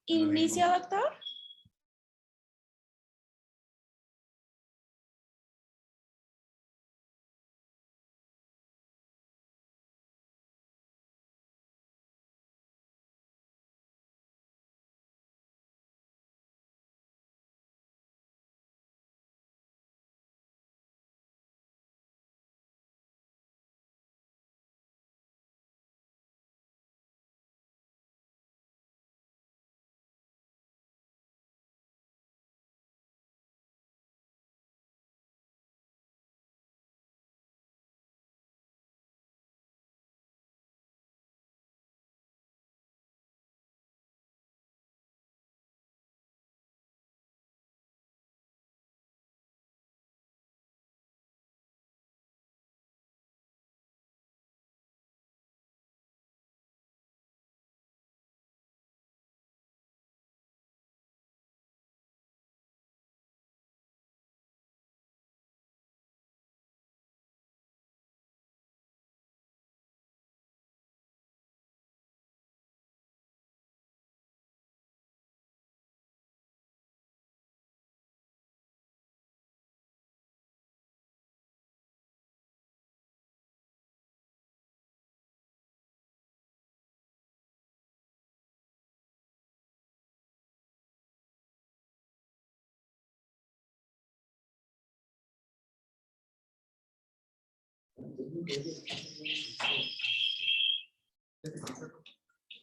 Inicio, doctor.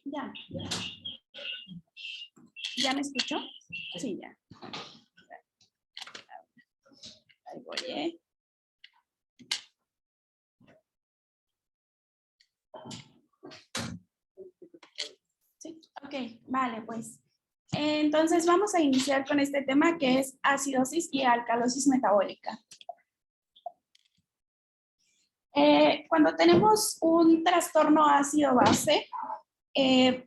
Ya. ¿Ya me escuchó? Sí, ya. Ahí voy, ¿eh? Sí, ok, vale, pues. Entonces vamos a iniciar con este tema que es acidosis y alcalosis metabólica. Cuando tenemos un trastorno ácido-base,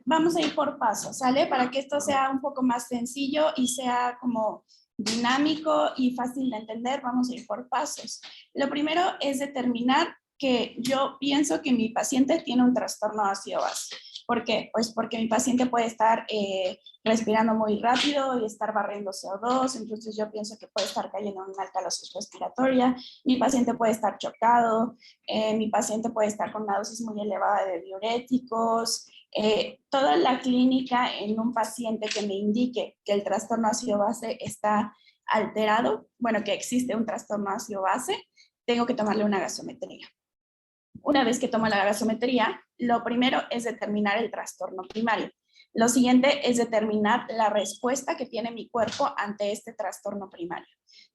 vamos a ir por pasos, ¿sale? Para que esto sea un poco más sencillo y sea como dinámico y fácil de entender, vamos a ir por pasos. Lo primero es determinar que yo pienso que mi paciente tiene un trastorno ácido-base. ¿Por qué? Pues porque mi paciente puede estar respirando muy rápido y estar barriendo CO2, entonces yo pienso que puede estar cayendo en una alcalosis respiratoria, mi paciente puede estar chocado, mi paciente puede estar con una dosis muy elevada de diuréticos, toda la clínica en un paciente que me indique que el trastorno ácido-base está alterado, bueno, que existe un trastorno ácido-base, tengo que tomarle una gasometría. Una vez que tomo la gasometría, lo primero es determinar el trastorno primario. Lo siguiente es determinar la respuesta que tiene mi cuerpo ante este trastorno primario.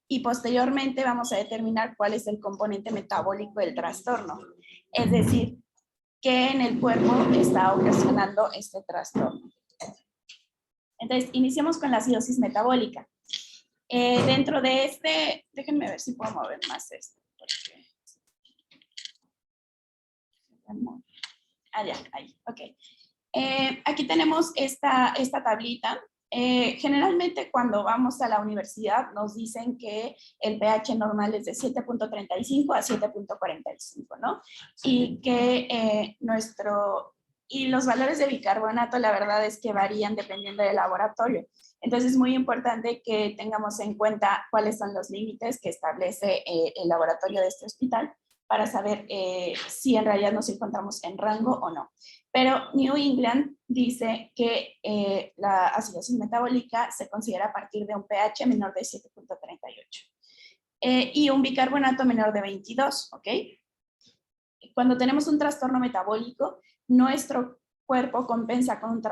Y posteriormente vamos a determinar cuál es el componente metabólico del trastorno. Es decir, qué en el cuerpo está ocasionando este trastorno. Entonces, iniciamos con la acidosis metabólica. Dentro de este, déjenme ver si puedo mover más esto. Porque... ya, ahí, ok. Aquí tenemos esta tablita. Generalmente cuando vamos a la universidad nos dicen que el pH normal es de 7.35 a 7.45, ¿no? Y que y los valores de bicarbonato la verdad es que varían dependiendo del laboratorio. Entonces es muy importante que tengamos en cuenta cuáles son los límites que establece el laboratorio de este hospital para saber si en realidad nos encontramos en rango o no. Pero New England dice que la acidosis metabólica se considera a partir de un pH menor de 7.38 y un bicarbonato menor de 22, ¿ok? Cuando tenemos un trastorno metabólico, nuestro cuerpo compensa con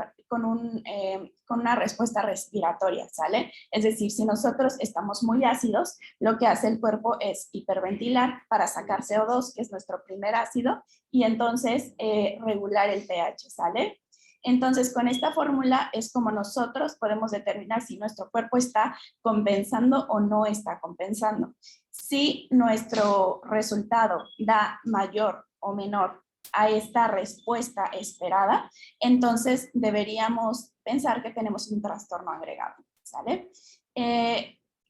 una respuesta respiratoria, ¿sale? Es decir, si nosotros estamos muy ácidos, lo que hace el cuerpo es hiperventilar para sacar CO2, que es nuestro primer ácido, y entonces regular el pH, ¿sale? Entonces, con esta fórmula es como nosotros podemos determinar si nuestro cuerpo está compensando o no está compensando. Si nuestro resultado da mayor o menor a esta respuesta esperada, entonces deberíamos pensar que tenemos un trastorno agregado, ¿sale?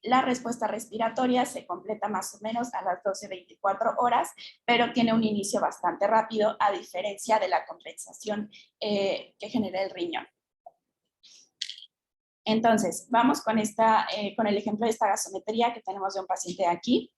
La respuesta respiratoria se completa más o menos a las 12-24 horas, pero tiene un inicio bastante rápido, a diferencia de la compensación que genera el riñón. Entonces, vamos con el ejemplo de esta gasometría que tenemos de un paciente aquí.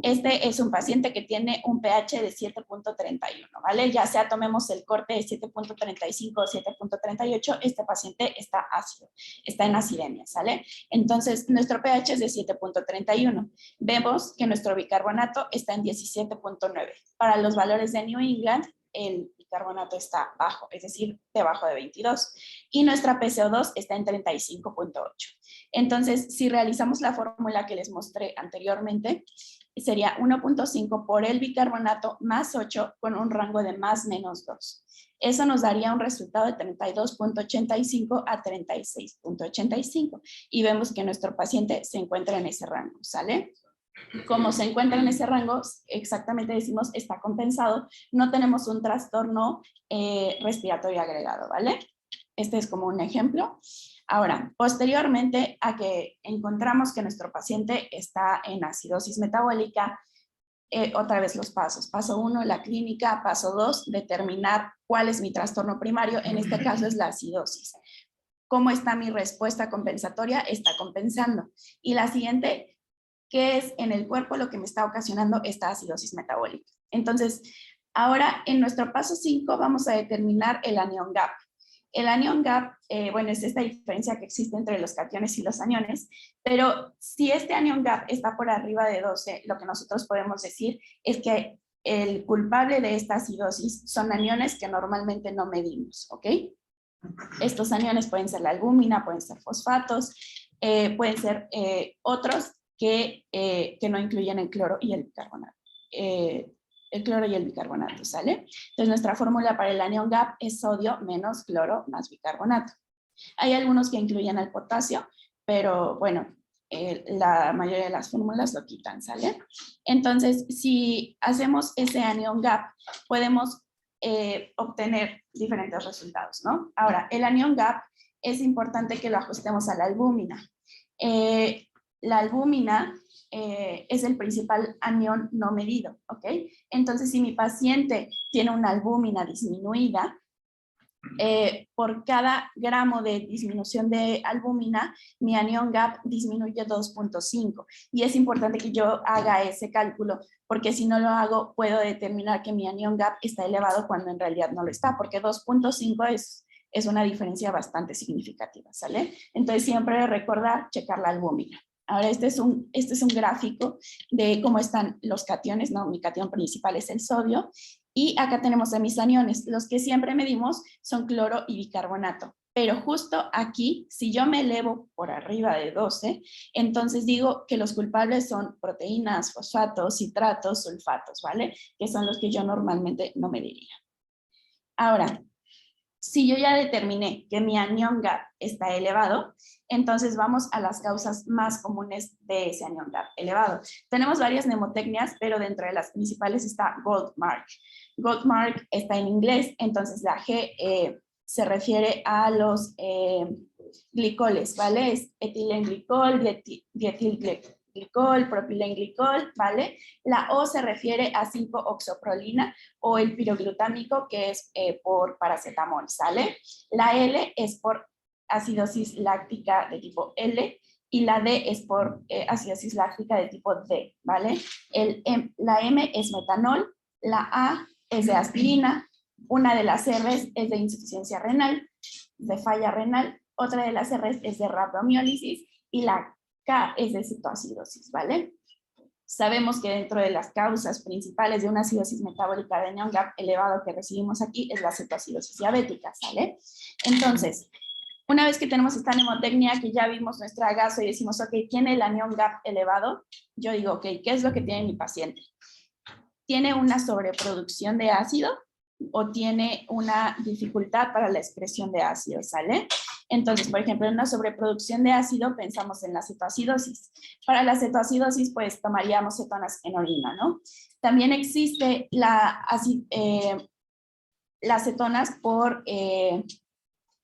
Este es un paciente que tiene un pH de 7.31, ¿vale? Ya sea tomemos el corte de 7.35 o 7.38, este paciente está ácido, está en acidemia, ¿sale? Entonces, nuestro pH es de 7.31. Vemos que nuestro bicarbonato está en 17.9. Para los valores de New England, el bicarbonato está bajo, es decir, debajo de 22. Y nuestra PCO2 está en 35.8. Entonces, si realizamos la fórmula que les mostré anteriormente, sería 1.5 por el bicarbonato más 8 con un rango de más menos 2. Eso nos daría un resultado de 32.85 a 36.85. Y vemos que nuestro paciente se encuentra en ese rango, ¿sale? Como se encuentra en ese rango, exactamente decimos está compensado, no tenemos un trastorno respiratorio agregado, ¿vale? Este es como un ejemplo. Ahora, posteriormente a que encontramos que nuestro paciente está en acidosis metabólica, otra vez los pasos. Paso 1, la clínica. Paso 2, determinar cuál es mi trastorno primario. En este caso es la acidosis. ¿Cómo está mi respuesta compensatoria? Está compensando. Y la siguiente, ¿qué es en el cuerpo lo que me está ocasionando esta acidosis metabólica? Entonces, ahora en nuestro paso 5 vamos a determinar el anión gap. El anión gap, bueno, es esta diferencia que existe entre los cationes y los aniones, pero si este anión gap está por arriba de 12, lo que nosotros podemos decir es que el culpable de esta acidosis son aniones que normalmente no medimos, ¿ok? Estos aniones pueden ser la albúmina, pueden ser fosfatos, pueden ser otros que no incluyen el cloro y el bicarbonato. El cloro y el bicarbonato, ¿sale? Entonces nuestra fórmula para el anión gap es sodio menos cloro más bicarbonato. Hay algunos que incluyen el potasio, pero bueno, la mayoría de las fórmulas lo quitan, ¿sale? Entonces, si hacemos ese anión gap, podemos obtener diferentes resultados, ¿no? Ahora, el anión gap es importante que lo ajustemos a la albúmina. La albúmina es el principal anión no medido, ¿ok? Entonces, si mi paciente tiene una albúmina disminuida, por cada gramo de disminución de albúmina, mi anión gap disminuye 2.5. Y es importante que yo haga ese cálculo, porque si no lo hago, puedo determinar que mi anión gap está elevado cuando en realidad no lo está, porque 2.5 es una diferencia bastante significativa, ¿sale? Entonces, siempre recordar checar la albúmina. Ahora, este es un gráfico de cómo están los cationes, ¿no? Mi catión principal es el sodio, y acá tenemos a mis aniones. Los que siempre medimos son cloro y bicarbonato. Pero justo aquí, si yo me elevo por arriba de 12, entonces digo que los culpables son proteínas, fosfatos, citratos, sulfatos, ¿vale? Que son los que yo normalmente no mediría. Ahora, si yo ya determiné que mi anión gap está elevado, entonces vamos a las causas más comunes de ese anión gap elevado. Tenemos varias mnemotecnias, pero dentro de las principales está Goldmark. Goldmark está en inglés, entonces la G se refiere a los glicoles, ¿vale? Es etilenglicol, dietilglicol, propilenglicol, ¿vale? La O se refiere a 5-oxoprolina o el piroglutámico, que es por paracetamol, ¿sale? La L es por acidosis láctica de tipo L y la D es por acidosis láctica de tipo D, ¿vale? La M es metanol, la A es de aspirina, una de las R's es de insuficiencia renal, de falla renal, otra de las R's es de rabdomiólisis y la K es de cetoacidosis, ¿vale? Sabemos que dentro de las causas principales de una acidosis metabólica de anión gap elevado que recibimos aquí es la cetoacidosis diabética, ¿sale? Entonces, una vez que tenemos esta mnemotecnia, que ya vimos nuestra gaso y decimos, ok, ¿tiene el anión gap elevado? Yo digo, ok, ¿qué es lo que tiene mi paciente? ¿Tiene una sobreproducción de ácido o tiene una dificultad para la excreción de ácido, ¿sale? Entonces, por ejemplo, en una sobreproducción de ácido pensamos en la cetoacidosis. Para la cetoacidosis, pues tomaríamos cetonas en orina, ¿no? También existe las cetonas por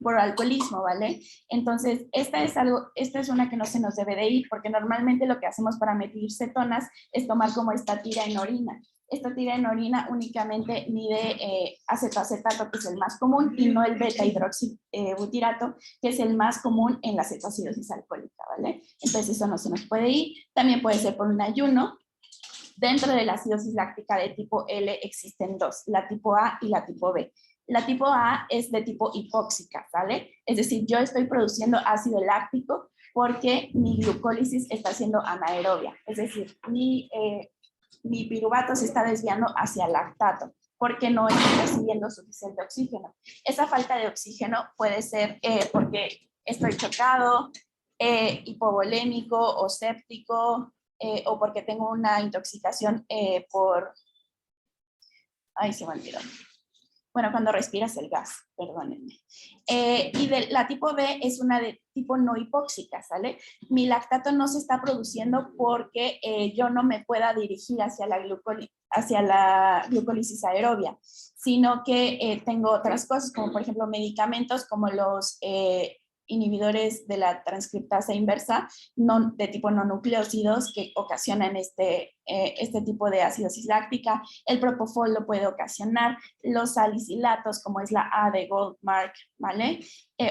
por alcoholismo, ¿vale? Entonces, esta es una que no se nos debe de ir, porque normalmente lo que hacemos para medir cetonas es tomar como estatira en orina. Estatira en orina únicamente mide acetoacetato, que es el más común, y no el beta-hidroxibutirato, que es el más común en la cetoacidosis alcohólica, ¿vale? Entonces, eso no se nos puede ir. También puede ser por un ayuno. Dentro de la acidosis láctica de tipo L existen dos, la tipo A y la tipo B. La tipo A es de tipo hipóxica, ¿vale? Es decir, yo estoy produciendo ácido láctico porque mi glucólisis está siendo anaerobia, es decir, mi piruvato se está desviando hacia lactato porque no estoy recibiendo suficiente oxígeno. Esa falta de oxígeno puede ser porque estoy chocado, hipovolémico o séptico, o porque tengo una intoxicación ay, se me olvidó. Bueno, cuando respiras el gas, perdónenme. Y la tipo B es una de tipo no hipóxica, ¿sale? Mi lactato no se está produciendo porque yo no me pueda dirigir hacia la glucólisis aerobia, sino que tengo otras cosas, como por ejemplo medicamentos como los inhibidores de la transcriptasa inversa de tipo no nucleósidos que ocasionan este tipo de acidosis láctica. El propofol lo puede ocasionar, los salicilatos como es la A de Goldmark, ¿vale?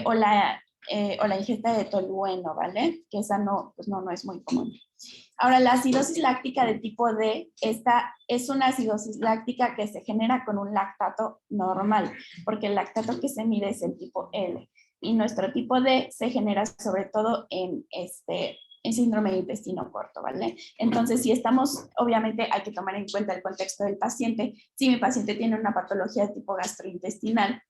O la ingesta de tolueno, ¿vale? Que esa no es muy común. Ahora, la acidosis láctica de tipo D, esta es una acidosis láctica que se genera con un lactato normal, porque el lactato que se mide es el tipo L. Y nuestro tipo D se genera sobre todo en síndrome de intestino corto, ¿vale? Entonces, si estamos, obviamente hay que tomar en cuenta el contexto del paciente. Si mi paciente tiene una patología de tipo gastrointestinal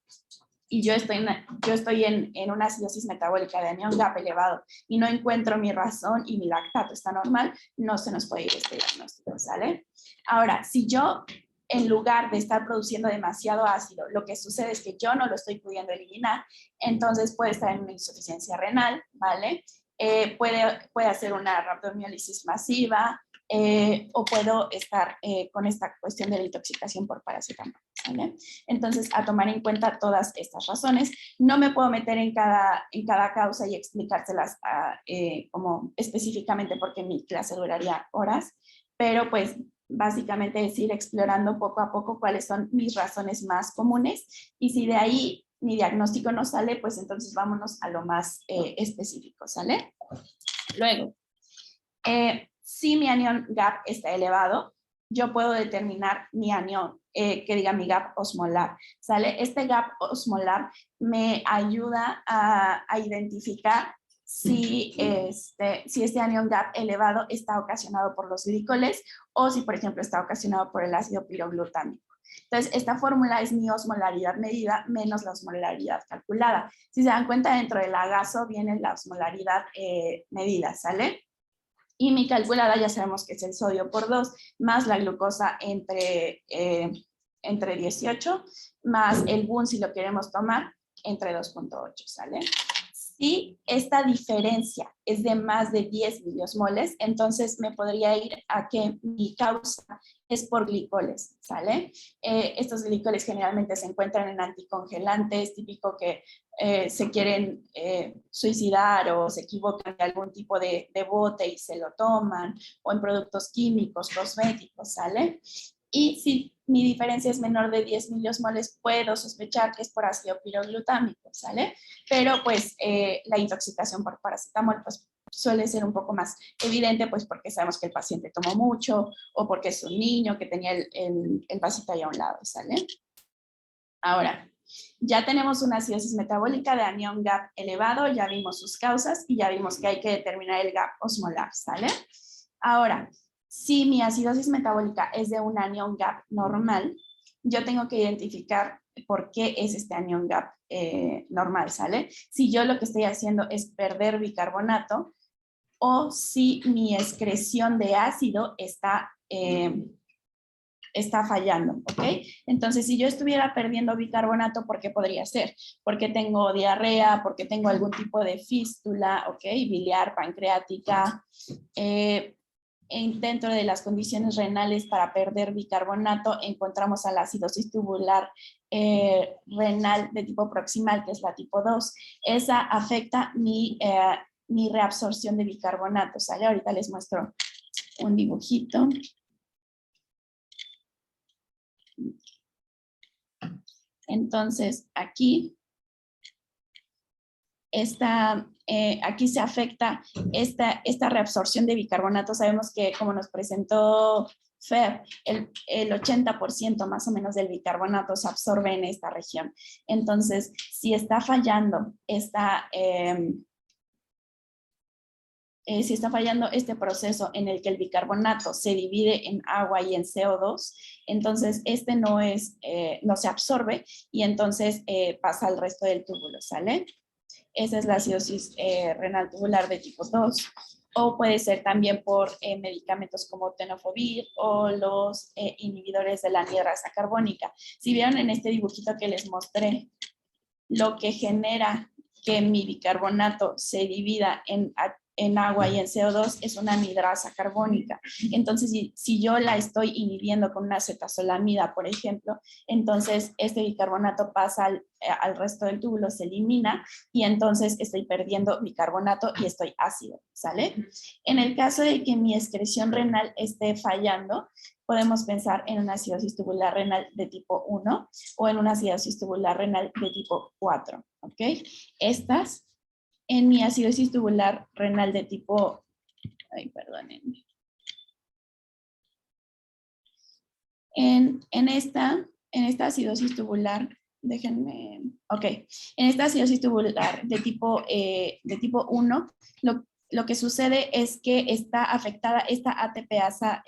y yo estoy en una acidosis metabólica de anión GAP elevado y no encuentro mi razón y mi lactato está normal, no se nos puede ir este diagnóstico, ¿sale? Ahora, si yo en lugar de estar produciendo demasiado ácido, lo que sucede es que yo no lo estoy pudiendo eliminar, entonces puede estar en una insuficiencia renal, ¿vale? Puede hacer una rhabdomiólisis masiva, o puedo estar con esta cuestión de la intoxicación por paracetamol, ¿vale? Entonces, a tomar en cuenta todas estas razones. No me puedo meter en cada causa y explicárselas como específicamente porque mi clase duraría horas, pero pues básicamente es ir explorando poco a poco cuáles son mis razones más comunes y si de ahí mi diagnóstico no sale, pues entonces vámonos a lo más específico, ¿sale? Luego, si mi anión GAP está elevado, yo puedo determinar mi anión, que diga mi GAP osmolar, ¿sale? Este GAP osmolar me ayuda a identificar si este anión GAP elevado está ocasionado por los glicoles o si, por ejemplo, está ocasionado por el ácido piroglutámico. Entonces, esta fórmula es mi osmolaridad medida menos la osmolaridad calculada. Si se dan cuenta, dentro del agaso viene la osmolaridad medida, ¿sale? Y mi calculada ya sabemos que es el sodio por 2 más la glucosa entre 18 más el BUN si lo queremos tomar entre 2.8, ¿sale? Si esta diferencia es de más de 10 miliosmoles, entonces me podría ir a que mi causa es por glicoles, ¿sale? Estos glicoles generalmente se encuentran en anticongelantes, típico que se quieren suicidar o se equivocan de algún tipo de bote y se lo toman, o en productos químicos, cosméticos, ¿sale? Y si mi diferencia es menor de 10 miliosmoles, puedo sospechar que es por ácido piroglutámico, ¿sale? Pero pues la intoxicación por paracetamol pues suele ser un poco más evidente, pues porque sabemos que el paciente tomó mucho o porque es un niño que tenía el vasito ahí a un lado, ¿sale? Ahora, ya tenemos una acidosis metabólica de anión GAP elevado, ya vimos sus causas y ya vimos que hay que determinar el GAP osmolar, ¿sale? Ahora, si mi acidosis metabólica es de un anión GAP normal, yo tengo que identificar por qué es este anión GAP normal, ¿sale? Si yo lo que estoy haciendo es perder bicarbonato o si mi excreción de ácido está fallando, ¿ok? Entonces, si yo estuviera perdiendo bicarbonato, ¿por qué podría ser? Porque tengo diarrea, porque tengo algún tipo de fístula, ¿ok? Biliar, pancreática, dentro de las condiciones renales para perder bicarbonato, encontramos a la acidosis tubular renal de tipo proximal, que es la tipo 2. Esa afecta mi reabsorción de bicarbonato, ¿sale? Ahorita les muestro un dibujito. Entonces, aquí aquí se afecta esta reabsorción de bicarbonato. Sabemos que, como nos presentó Fer, el 80% más o menos del bicarbonato se absorbe en esta región. Entonces, si está fallando si está fallando este proceso en el que el bicarbonato se divide en agua y en CO2, entonces no se absorbe y entonces pasa al resto del túbulo, ¿sale? Esa es la acidosis renal tubular de tipo 2. O puede ser también por medicamentos como tenofovir o los inhibidores de la anhidrasa carbónica. Si vieron en este dibujito que les mostré, lo que genera que mi bicarbonato se divida en agua y en CO2 es una anhidrasa carbónica. Entonces, si yo la estoy inhibiendo con una acetazolamida, por ejemplo, entonces este bicarbonato pasa al resto del túbulo, se elimina y entonces estoy perdiendo bicarbonato y estoy ácido, ¿sale? En el caso de que mi excreción renal esté fallando, podemos pensar en una acidosis tubular renal de tipo 1 o en una acidosis tubular renal de tipo 4, ¿ok? Estas, en mi acidosis tubular renal de tipo, perdónenme. En esta acidosis tubular, déjenme, ok, en esta acidosis tubular de tipo 1, lo que sucede es que está afectada esta ATPasa,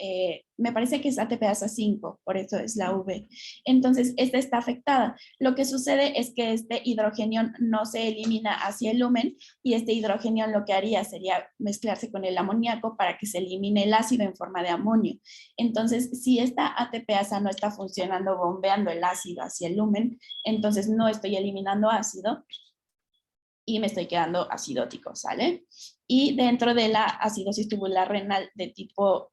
me parece que es ATPasa 5, por eso es la V. Entonces, esta está afectada. Lo que sucede es que este hidrogenión no se elimina hacia el lumen y este hidrogenión lo que haría sería mezclarse con el amoníaco para que se elimine el ácido en forma de amonio. Entonces, si esta ATPasa no está funcionando bombeando el ácido hacia el lumen, entonces no estoy eliminando ácido y me estoy quedando acidótico, ¿sale? Y dentro de la acidosis tubular renal de tipo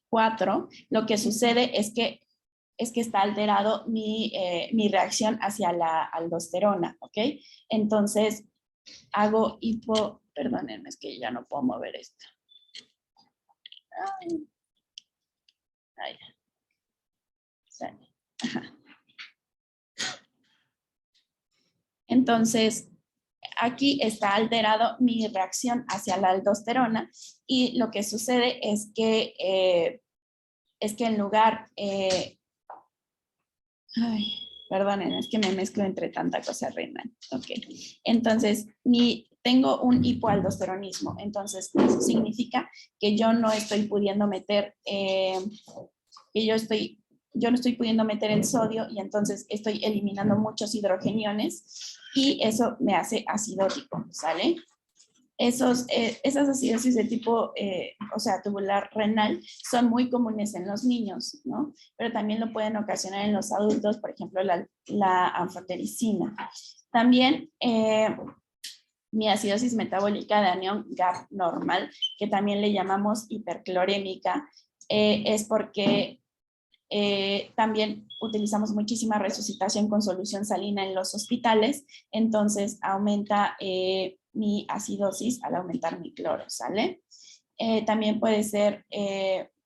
4, lo que sucede es que está alterado mi reacción hacia la aldosterona, ¿ok? Entonces, hago perdónenme, es que ya no puedo mover esto. Sale. Ajá. Entonces, aquí está alterado mi reacción hacia la aldosterona y lo que sucede es que en lugar, perdonen, es que me mezclo entre tanta cosa renal. Ok, entonces tengo un hipoaldosteronismo, entonces eso significa que yo no estoy pudiendo meter, yo no estoy pudiendo meter el sodio y entonces estoy eliminando muchos hidrogeniones y eso me hace acidótico, ¿sale? Esas acidosis de tipo, tubular renal son muy comunes en los niños, ¿no? Pero también lo pueden ocasionar en los adultos, por ejemplo, la anfotericina. También mi acidosis metabólica de anión GAP normal, que también le llamamos hiperclorémica, es porque también utilizamos muchísima resucitación con solución salina en los hospitales, entonces aumenta mi acidosis al aumentar mi cloro, ¿sale? También puede ser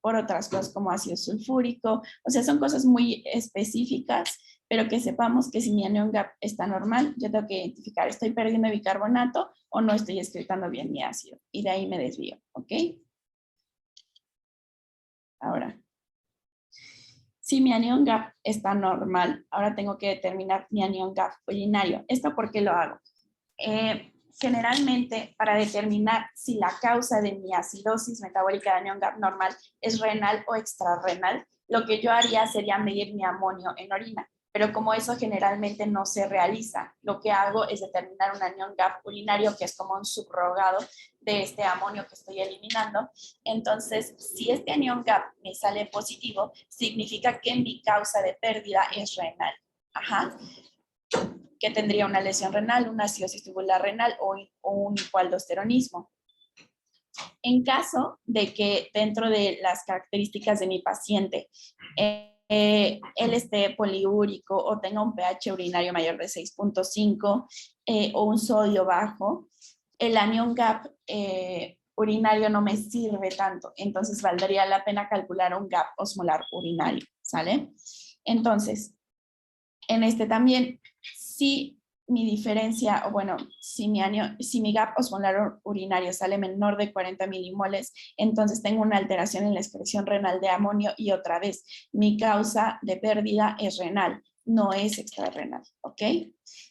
por otras cosas como ácido sulfúrico, o sea, son cosas muy específicas, pero que sepamos que si mi anión GAP está normal, yo tengo que identificar, ¿estoy perdiendo bicarbonato o no estoy excretando bien mi ácido? Y de ahí me desvío, ¿ok? Ahora, si mi anión GAP está normal, ahora tengo que determinar mi anión GAP urinario. ¿Esto por qué lo hago? Generalmente, para determinar si la causa de mi acidosis metabólica de anión GAP normal es renal o extrarrenal, lo que yo haría sería medir mi amonio en orina. Pero como eso generalmente no se realiza, lo que hago es determinar un anión GAP urinario, que es como un subrogado de este amonio que estoy eliminando. Entonces, si este anión GAP me sale positivo, significa que mi causa de pérdida es renal. Ajá. Que tendría una lesión renal, una acidosis tubular renal o un hipoaldosteronismo. En caso de que dentro de las características de mi paciente él esté poliúrico o tenga un pH urinario mayor de 6.5 o un sodio bajo, el anion gap urinario no me sirve tanto, entonces valdría la pena calcular un gap osmolar urinario, ¿sale? Entonces, en este también, si mi diferencia, o bueno, si mi gap osmolar urinario sale menor de 40 milimoles, entonces tengo una alteración en la excreción renal de amonio y otra vez, mi causa de pérdida es renal, no es extrarrenal, ¿ok?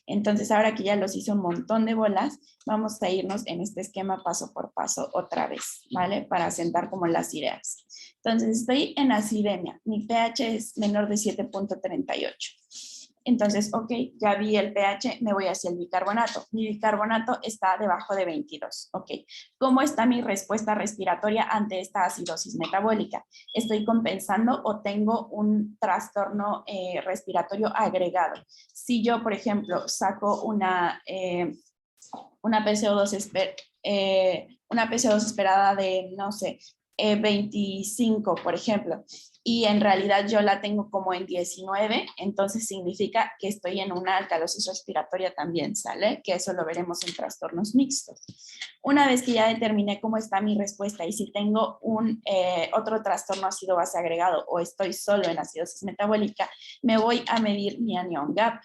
Entonces ahora que ya los hice un montón de bolas, vamos a irnos en este esquema paso por paso otra vez, ¿vale? Para asentar como las ideas. Entonces estoy en acidemia, mi pH es menor de 7.38. Entonces, ok, ya vi el pH, me voy hacia el bicarbonato. Mi bicarbonato está debajo de 22, ok. ¿Cómo está mi respuesta respiratoria ante esta acidosis metabólica? ¿Estoy compensando o tengo un trastorno respiratorio agregado? Si yo, por ejemplo, saco una PCO2 esperada de, no sé, 25, por ejemplo, y en realidad yo la tengo como en 19, entonces significa que estoy en una alcalosis respiratoria también, ¿sale? Que eso lo veremos en trastornos mixtos. Una vez que ya determiné cómo está mi respuesta y si tengo otro trastorno ácido base agregado o estoy solo en acidosis metabólica, me voy a medir mi anion gap.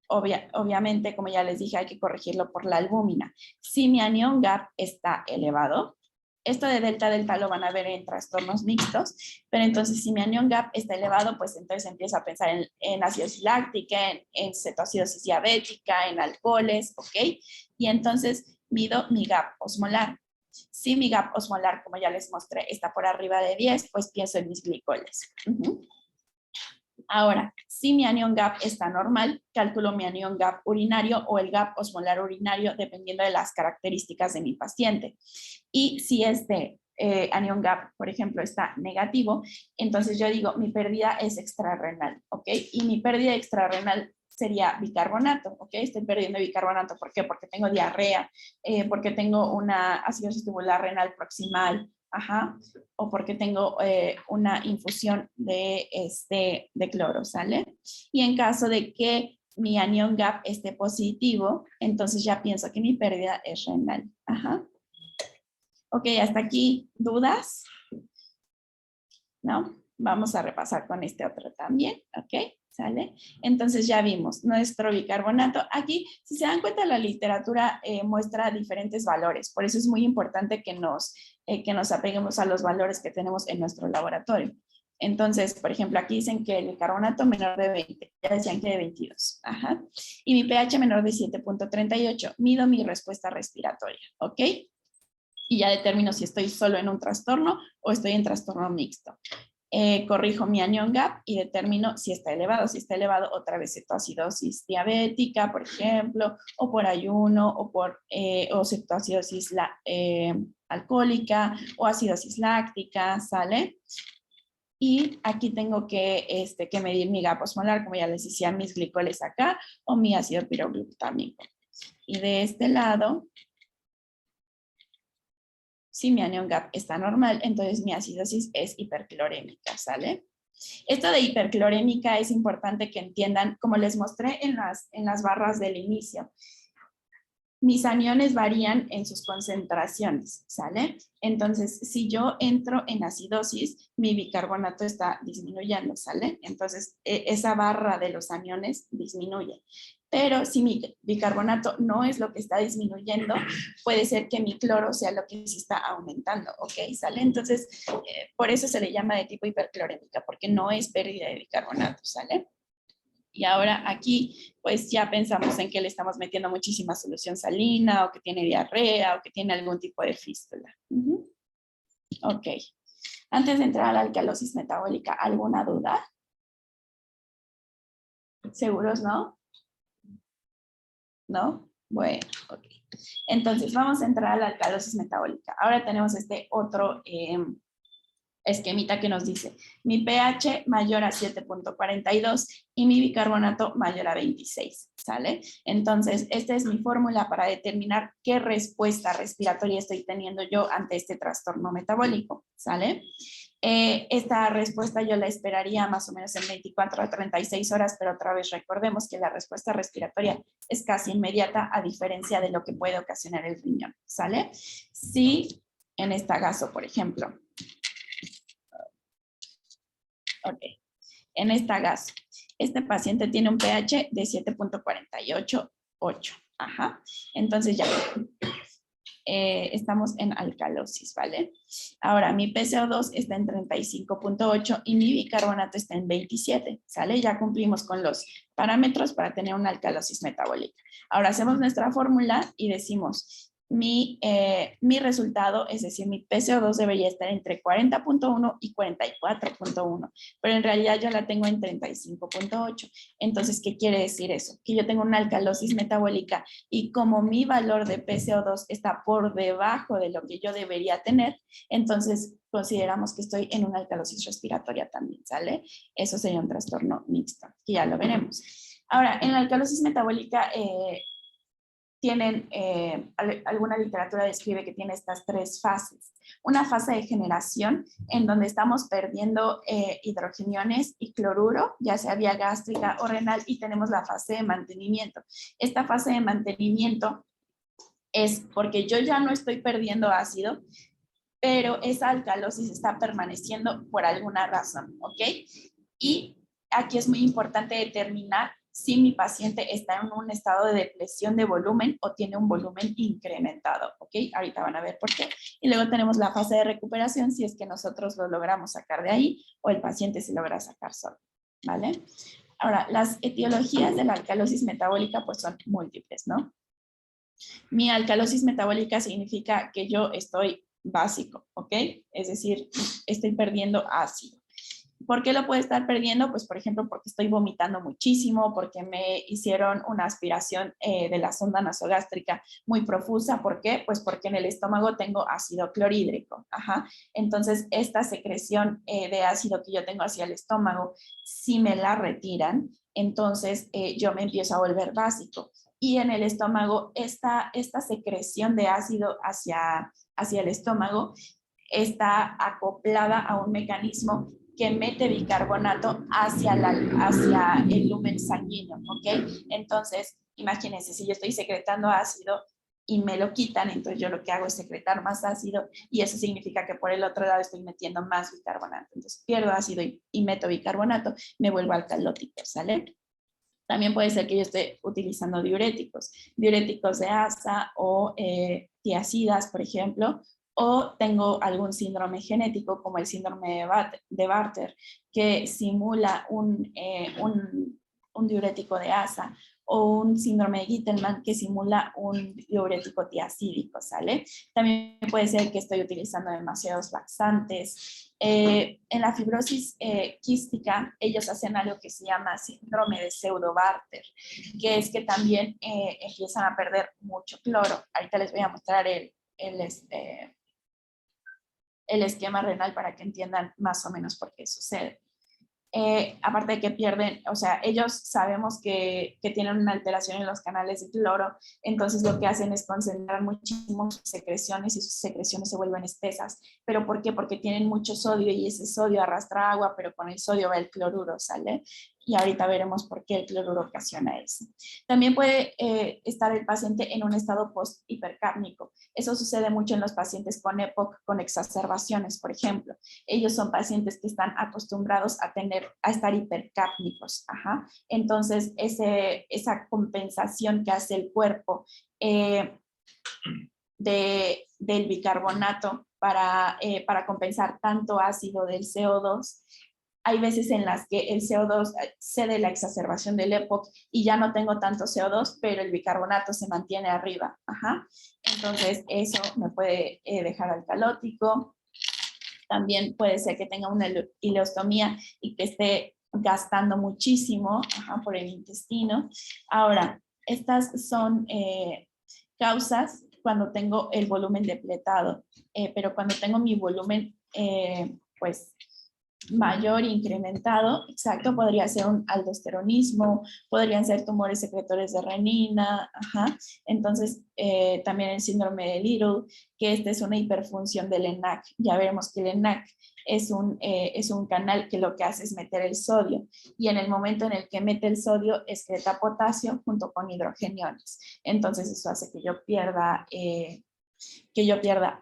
Obviamente, como ya les dije, hay que corregirlo por la albúmina. Si mi anion gap está elevado, esto de delta-delta lo van a ver en trastornos mixtos, pero entonces si mi anion gap está elevado, pues entonces empiezo a pensar en acidosis láctica, en cetoacidosis diabética, en alcoholes, ¿ok? Y entonces mido mi gap osmolar. Si mi gap osmolar, como ya les mostré, está por arriba de 10, pues pienso en mis glicoles. Ahora, si mi anion gap está normal, calculo mi anion gap urinario o el gap osmolar urinario dependiendo de las características de mi paciente. Y si este anion gap, por ejemplo, está negativo, entonces yo digo, mi pérdida es extrarrenal, ¿ok? Y mi pérdida extrarrenal sería bicarbonato, ¿ok? Estoy perdiendo bicarbonato, ¿por qué? Porque tengo diarrea, porque tengo una acidosis tubular renal proximal, ajá, o porque tengo una infusión de cloro, ¿sale? Y en caso de que mi anion gap esté positivo, entonces ya pienso que mi pérdida es renal, ajá. Ok, hasta aquí, ¿dudas? ¿No? Vamos a repasar con este otro también, ¿ok? ¿Sale? Entonces ya vimos nuestro bicarbonato. Aquí, si se dan cuenta, la literatura muestra diferentes valores. Por eso es muy importante que nos apeguemos a los valores que tenemos en nuestro laboratorio. Entonces, por ejemplo, aquí dicen que el bicarbonato menor de 20, ya decían que de 22. Ajá. Y mi pH menor de 7.38. Mido mi respuesta respiratoria, ¿ok? Y ya determino si estoy solo en un trastorno o estoy en trastorno mixto. Corrijo mi anion gap y determino si está elevado. Si está elevado, otra vez cetoacidosis diabética, por ejemplo, o por ayuno, o cetoacidosis alcohólica, o acidosis láctica, ¿sale? Y aquí tengo que medir mi gap osmolar, como ya les decía, mis glicoles acá, o mi ácido piroglutámico. Y de este lado, si mi anion gap está normal, entonces mi acidosis es hiperclorémica, ¿sale? Esto de hiperclorémica es importante que entiendan, como les mostré en las barras del inicio. Mis aniones varían en sus concentraciones, ¿sale? Entonces, si yo entro en acidosis, mi bicarbonato está disminuyendo, ¿sale? Entonces, esa barra de los aniones disminuye. Pero si mi bicarbonato no es lo que está disminuyendo, puede ser que mi cloro sea lo que sí está aumentando, ¿ok? ¿Sale? Entonces, por eso se le llama de tipo hiperclorémica, porque no es pérdida de bicarbonato, ¿sale? Y ahora aquí, pues ya pensamos en que le estamos metiendo muchísima solución salina, o que tiene diarrea, o que tiene algún tipo de fístula. Ok. Antes de entrar a la alcalosis metabólica, ¿alguna duda? ¿Seguros no? ¿No? Bueno, ok. Entonces, vamos a entrar a la alcalosis metabólica. Ahora tenemos este otro esquemita que nos dice mi pH mayor a 7.42 y mi bicarbonato mayor a 26, ¿sale? Entonces, esta es mi fórmula para determinar qué respuesta respiratoria estoy teniendo yo ante este trastorno metabólico, ¿sale? Esta respuesta yo la esperaría más o menos en 24 a 36 horas, pero otra vez recordemos que la respuesta respiratoria es casi inmediata a diferencia de lo que puede ocasionar el riñón, ¿sale? Si en este caso, por ejemplo, ok, en esta caso, este paciente tiene un pH de 7.488, ajá, entonces ya estamos en alcalosis, ¿vale? Ahora, mi PCO2 está en 35.8 y mi bicarbonato está en 27, ¿sale? Ya cumplimos con los parámetros para tener una alcalosis metabólica. Ahora hacemos nuestra fórmula y decimos, mi resultado, es decir, mi PCO2 debería estar entre 40.1 y 44.1, pero en realidad yo la tengo en 35.8. Entonces, ¿qué quiere decir eso? Que yo tengo una alcalosis metabólica y como mi valor de PCO2 está por debajo de lo que yo debería tener, entonces consideramos que estoy en una alcalosis respiratoria también, ¿sale? Eso sería un trastorno mixto, que ya lo veremos. Ahora, en la alcalosis metabólica tienen, alguna literatura describe que tiene estas tres fases. Una fase de generación en donde estamos perdiendo hidrogeniones y cloruro, ya sea vía gástrica o renal, y tenemos la fase de mantenimiento. Esta fase de mantenimiento es porque yo ya no estoy perdiendo ácido, pero esa alcalosis está permaneciendo por alguna razón, ¿ok? Y aquí es muy importante determinar si mi paciente está en un estado de depresión de volumen o tiene un volumen incrementado, ¿ok? Ahorita van a ver por qué. Y luego tenemos la fase de recuperación, si es que nosotros lo logramos sacar de ahí o el paciente se logra sacar solo, ¿vale? Ahora, las etiologías de la alcalosis metabólica pues son múltiples, ¿no? Mi alcalosis metabólica significa que yo estoy básico, ¿ok? Es decir, estoy perdiendo ácido. ¿Por qué lo puedo estar perdiendo? Pues, por ejemplo, porque estoy vomitando muchísimo, porque me hicieron una aspiración de la sonda nasogástrica muy profusa. ¿Por qué? Pues porque en el estómago tengo ácido clorhídrico. Ajá. Entonces, esta secreción de ácido que yo tengo hacia el estómago, si me la retiran, entonces yo me empiezo a volver básico. Y en el estómago, esta secreción de ácido hacia el estómago está acoplada a un mecanismo que mete bicarbonato hacia el lumen sanguíneo, ¿ok? Entonces, imagínense, si yo estoy secretando ácido y me lo quitan, entonces yo lo que hago es secretar más ácido y eso significa que por el otro lado estoy metiendo más bicarbonato. Entonces, pierdo ácido y meto bicarbonato, me vuelvo alcalótico, ¿sale? También puede ser que yo esté utilizando diuréticos de asa o tiazidas, por ejemplo, o tengo algún síndrome genético como el síndrome de Bartter, que simula un diurético de asa, o un síndrome de Gittelman que simula un diurético tiazídico, ¿sale? También puede ser que estoy utilizando demasiados laxantes. En la fibrosis quística, ellos hacen algo que se llama síndrome de pseudo-Bartter, que es que también empiezan a perder mucho cloro. Ahorita les voy a mostrar el esquema renal para que entiendan más o menos por qué sucede. Aparte de que pierden, o sea, ellos sabemos que tienen una alteración en los canales de cloro, entonces lo que hacen es concentrar muchísimo sus secreciones y sus secreciones se vuelven espesas. ¿Pero por qué? Porque tienen mucho sodio y ese sodio arrastra agua, pero con el sodio va el cloruro, ¿sale? Y ahorita veremos por qué el cloruro ocasiona eso. También puede estar el paciente en un estado post-hipercápnico. Eso sucede mucho en los pacientes con EPOC, con exacerbaciones, por ejemplo. Ellos son pacientes que están acostumbrados a estar hipercápnicos. Ajá. Entonces, esa compensación que hace el cuerpo del bicarbonato para compensar tanto ácido del CO2, hay veces en las que el CO2 cede la exacerbación del EPOC y ya no tengo tanto CO2, pero el bicarbonato se mantiene arriba. Ajá. Entonces, eso me puede dejar alcalótico. También puede ser que tenga una ileostomía y que esté gastando muchísimo, ajá, por el intestino. Ahora, estas son causas cuando tengo el volumen depletado, pero cuando tengo mi volumen pues, mayor incrementado, exacto, podría ser un aldosteronismo, podrían ser tumores secretores de renina, ajá. Entonces, también el síndrome de Little, que esta es una hiperfunción del ENaC. Ya veremos que el ENaC es un canal que lo que hace es meter el sodio, y en el momento en el que mete el sodio, excreta potasio junto con hidrogeniones. Entonces, eso hace que yo pierda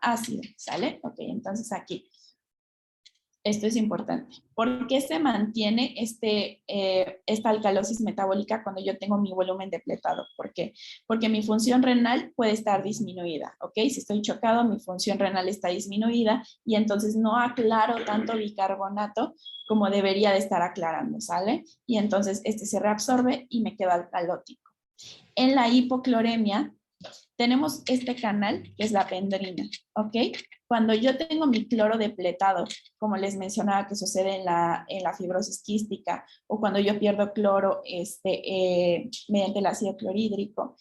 ácido, ¿sale? Ok, entonces aquí. Esto es importante. ¿Por qué se mantiene esta alcalosis metabólica cuando yo tengo mi volumen depletado? ¿Por qué? Porque mi función renal puede estar disminuida, ¿ok? Si estoy chocado, mi función renal está disminuida y entonces no aclaro tanto bicarbonato como debería de estar aclarando, ¿sale? Y entonces este se reabsorbe y me queda alcalótico. En la hipocloremia tenemos este canal que es la pendrina, ¿ok? Cuando yo tengo mi cloro depletado, como les mencionaba que sucede en la fibrosis quística, o cuando yo pierdo cloro mediante el ácido clorhídrico,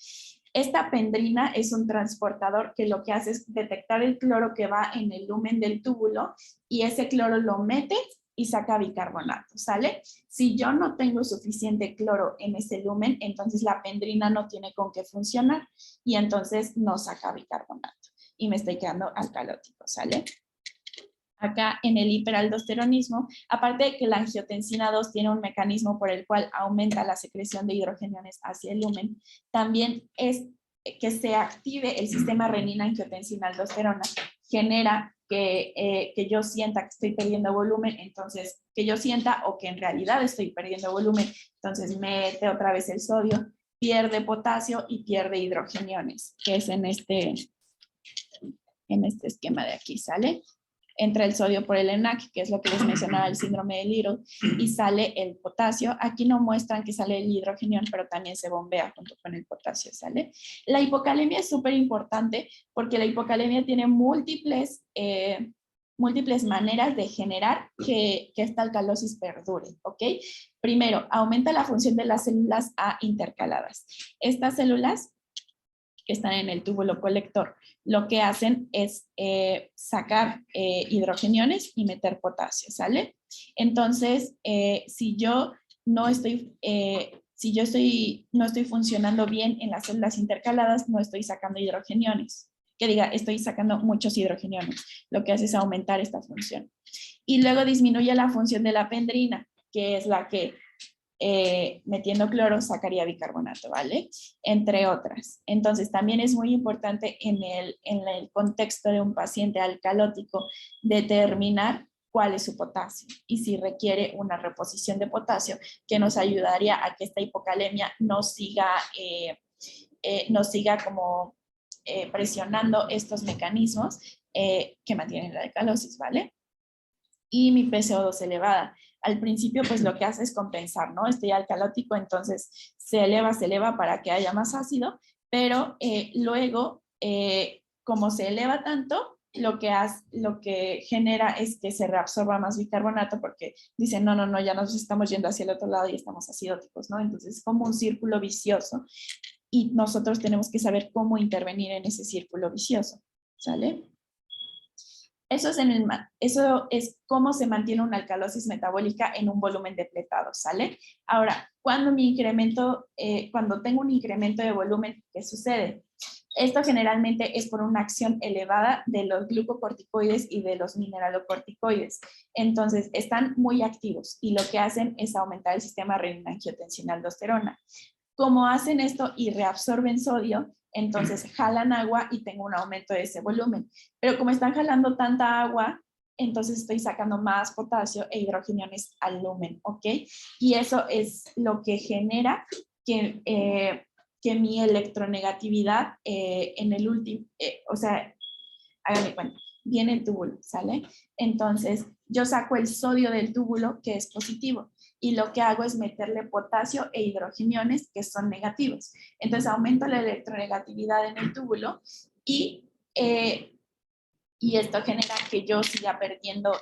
esta pendrina es un transportador que lo que hace es detectar el cloro que va en el lumen del túbulo y ese cloro lo mete y saca bicarbonato, ¿sale? Si yo no tengo suficiente cloro en ese lumen, entonces la pendrina no tiene con qué funcionar y entonces no saca bicarbonato y me estoy quedando alcalótico, ¿sale? Acá en el hiperaldosteronismo, aparte de que la angiotensina 2 tiene un mecanismo por el cual aumenta la secreción de hidrogeniones hacia el lumen, también es que se active el sistema renina-angiotensina-aldosterona, genera que yo sienta que estoy perdiendo volumen, entonces que yo sienta o que en realidad estoy perdiendo volumen, entonces mete otra vez el sodio, pierde potasio y pierde hidrogeniones, que es en este esquema de aquí, ¿sale? Entra el sodio por el ENaC, que es lo que les mencionaba, el síndrome de Little, y sale el potasio. Aquí no muestran que sale el hidrogenión, pero también se bombea junto con el potasio, ¿sale? La hipocalemia es súper importante porque la hipocalemia tiene múltiples maneras de generar que esta alcalosis perdure, ¿ok? Primero, aumenta la función de las células A intercaladas. Estas células que están en el túbulo colector, lo que hacen es sacar hidrogeniones y meter potasio, ¿sale? Entonces, si yo no estoy funcionando bien en las células intercaladas, no estoy sacando hidrogeniones. Que diga, estoy sacando muchos hidrogeniones. Lo que hace es aumentar esta función. Y luego disminuye la función de la pendrina, que es la que metiendo cloro sacaría bicarbonato, ¿vale? Entre otras. Entonces, también es muy importante en el contexto de un paciente alcalótico determinar cuál es su potasio y si requiere una reposición de potasio que nos ayudaría a que esta hipocalemia no siga como presionando estos mecanismos que mantienen la alcalosis, ¿vale? Y mi PCO2 elevada. Al principio, pues lo que hace es compensar, ¿no? Estoy alcalótico, entonces se eleva para que haya más ácido, pero luego, como se eleva tanto, lo que genera es que se reabsorba más bicarbonato porque dicen, no, ya nos estamos yendo hacia el otro lado y estamos acidóticos, ¿no? Entonces es como un círculo vicioso y nosotros tenemos que saber cómo intervenir en ese círculo vicioso, ¿sale? Eso es cómo se mantiene una alcalosis metabólica en un volumen depletado, ¿sale? Ahora, cuando tengo un incremento de volumen, ¿qué sucede? Esto generalmente es por una acción elevada de los glucocorticoides y de los mineralocorticoides. Entonces, están muy activos y lo que hacen es aumentar el sistema renina-angiotensina-aldosterona. Como hacen esto y reabsorben sodio, entonces jalan agua y tengo un aumento de ese volumen. Pero como están jalando tanta agua, entonces estoy sacando más potasio e hidrogeniones al lumen, ¿ok? Y eso es lo que genera que mi electronegatividad en el último, o sea, háganme cuenta, viene el túbulo, ¿sale? Entonces, yo saco el sodio del túbulo, que es positivo, y lo que hago es meterle potasio e hidrogeniones, que son negativos. Entonces, aumento la electronegatividad en el túbulo y esto genera que yo siga perdiendo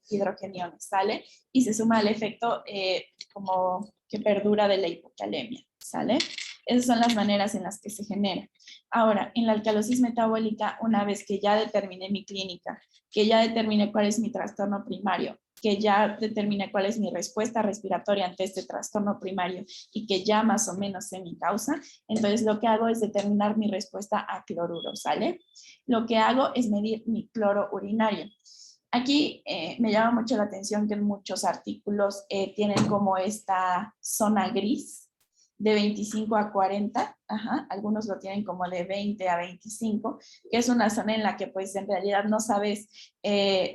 hidrogeniones, ¿sale? Y se suma al efecto como que perdura de la hipocalemia, ¿sale? Esas son las maneras en las que se genera. Ahora, en la alcalosis metabólica, una vez que ya determiné mi clínica, que ya determiné cuál es mi trastorno primario, que ya determiné cuál es mi respuesta respiratoria ante este trastorno primario y que ya más o menos sé mi causa, entonces lo que hago es determinar mi respuesta a cloruro, ¿sale? Lo que hago es medir mi cloro urinario. Aquí me llama mucho la atención que en muchos artículos tienen como esta zona gris de 25 a 40, ajá, algunos lo tienen como de 20 a 25, que es una zona en la que pues en realidad no sabes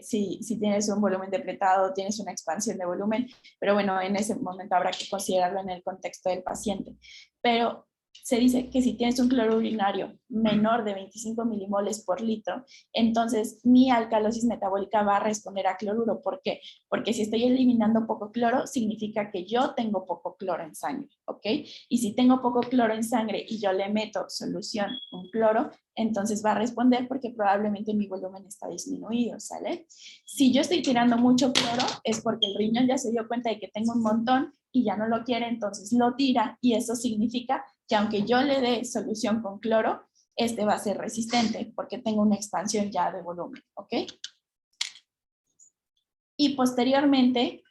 si tienes un volumen depletado o tienes una expansión de volumen, pero bueno, en ese momento habrá que considerarlo en el contexto del paciente. Pero se dice que si tienes un cloro urinario menor de 25 milimoles por litro, entonces mi alcalosis metabólica va a responder a cloruro. ¿Por qué? Porque si estoy eliminando poco cloro, significa que yo tengo poco cloro en sangre, ¿ok? Y si tengo poco cloro en sangre y yo le meto solución con cloro, entonces va a responder porque probablemente mi volumen está disminuido, ¿sale? Si yo estoy tirando mucho cloro, es porque el riñón ya se dio cuenta de que tengo un montón y ya no lo quiere, entonces lo tira, y eso significa que aunque yo le dé solución con cloro, este va a ser resistente porque tengo una expansión ya de volumen, ¿ok? Y posteriormente,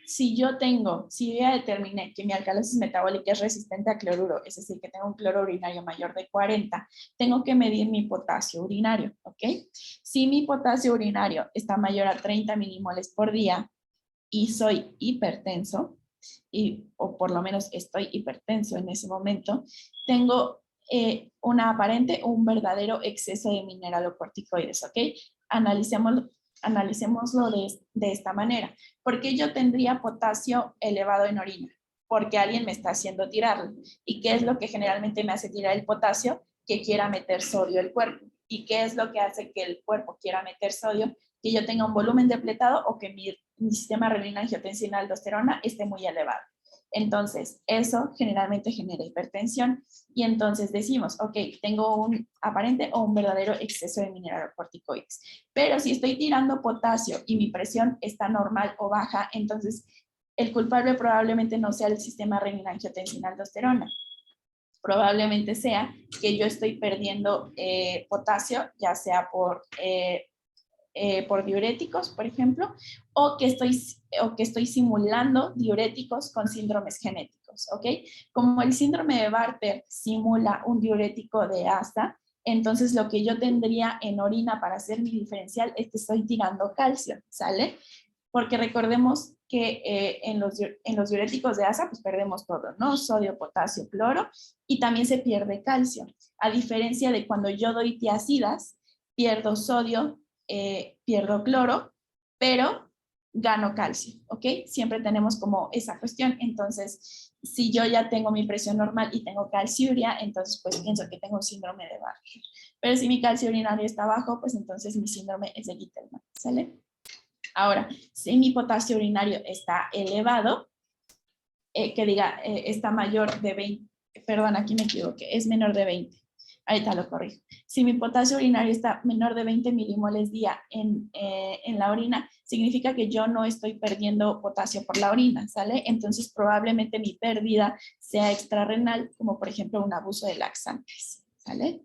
si yo ya determiné que mi alcalosis metabólica es resistente a cloruro, es decir, que tengo un cloro urinario mayor de 40, tengo que medir mi potasio urinario, ¿ok? Si mi potasio urinario está mayor a 30 milimoles por día y soy hipertenso, o por lo menos estoy hipertenso en ese momento, tengo una aparente o un verdadero exceso de mineralocorticoides, ¿ok? Analicémoslo de esta manera. ¿Por qué yo tendría potasio elevado en orina? Porque alguien me está haciendo tirarlo. ¿Y qué es lo que generalmente me hace tirar el potasio? Que quiera meter sodio el cuerpo. ¿Y qué es lo que hace que el cuerpo quiera meter sodio? Que yo tenga un volumen depletado o que mi sistema renina-angiotensina-aldosterona esté muy elevado. Entonces, eso generalmente genera hipertensión y entonces decimos, ok, tengo un aparente o un verdadero exceso de mineralocorticoides. Pero si estoy tirando potasio y mi presión está normal o baja, entonces el culpable probablemente no sea el sistema renina-angiotensina-aldosterona. Probablemente sea que yo estoy perdiendo potasio, ya sea por diuréticos, por ejemplo, o que estoy simulando diuréticos con síndromes genéticos, ¿ok? Como el síndrome de Bartter simula un diurético de ASA, entonces lo que yo tendría en orina para hacer mi diferencial es que estoy tirando calcio, ¿sale? Porque recordemos que en los diuréticos de ASA pues perdemos todo, ¿no? Sodio, potasio, cloro, y también se pierde calcio. A diferencia de cuando yo doy tiacidas, pierdo sodio, pierdo cloro, pero gano calcio, ¿ok? Siempre tenemos como esa cuestión. Entonces, si yo ya tengo mi presión normal y tengo calciuria, entonces pues pienso que tengo un síndrome de Bartter. Pero si mi calcio urinario está bajo, pues entonces mi síndrome es de Gitelman, ¿sale? Ahora, si mi potasio urinario está elevado, que diga, está mayor de 20, perdón, aquí me equivoqué, es menor de 20. Ahorita lo corrijo. Si mi potasio urinario está menor de 20 milimoles día en la orina, significa que yo no estoy perdiendo potasio por la orina, ¿sale? Entonces probablemente mi pérdida sea extrarrenal, como por ejemplo un abuso de laxantes, ¿sale?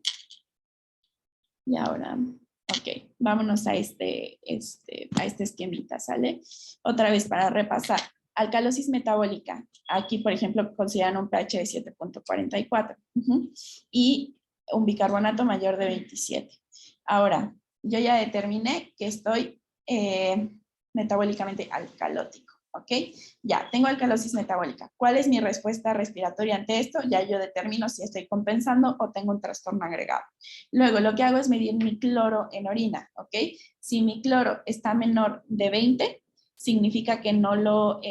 Y ahora, ok, vámonos a este esquemita, ¿sale? Otra vez para repasar. Alcalosis metabólica. Aquí, por ejemplo, consideran un pH de 7.44 y un bicarbonato mayor de 27. Ahora, yo ya determiné que estoy metabólicamente alcalótico. ¿Ok? Ya, tengo alcalosis metabólica. ¿Cuál es mi respuesta respiratoria ante esto? Ya yo determino si estoy compensando o tengo un trastorno agregado. Luego, lo que hago es medir mi cloro en orina, ¿ok? Si mi cloro está menor de 20, significa que no lo...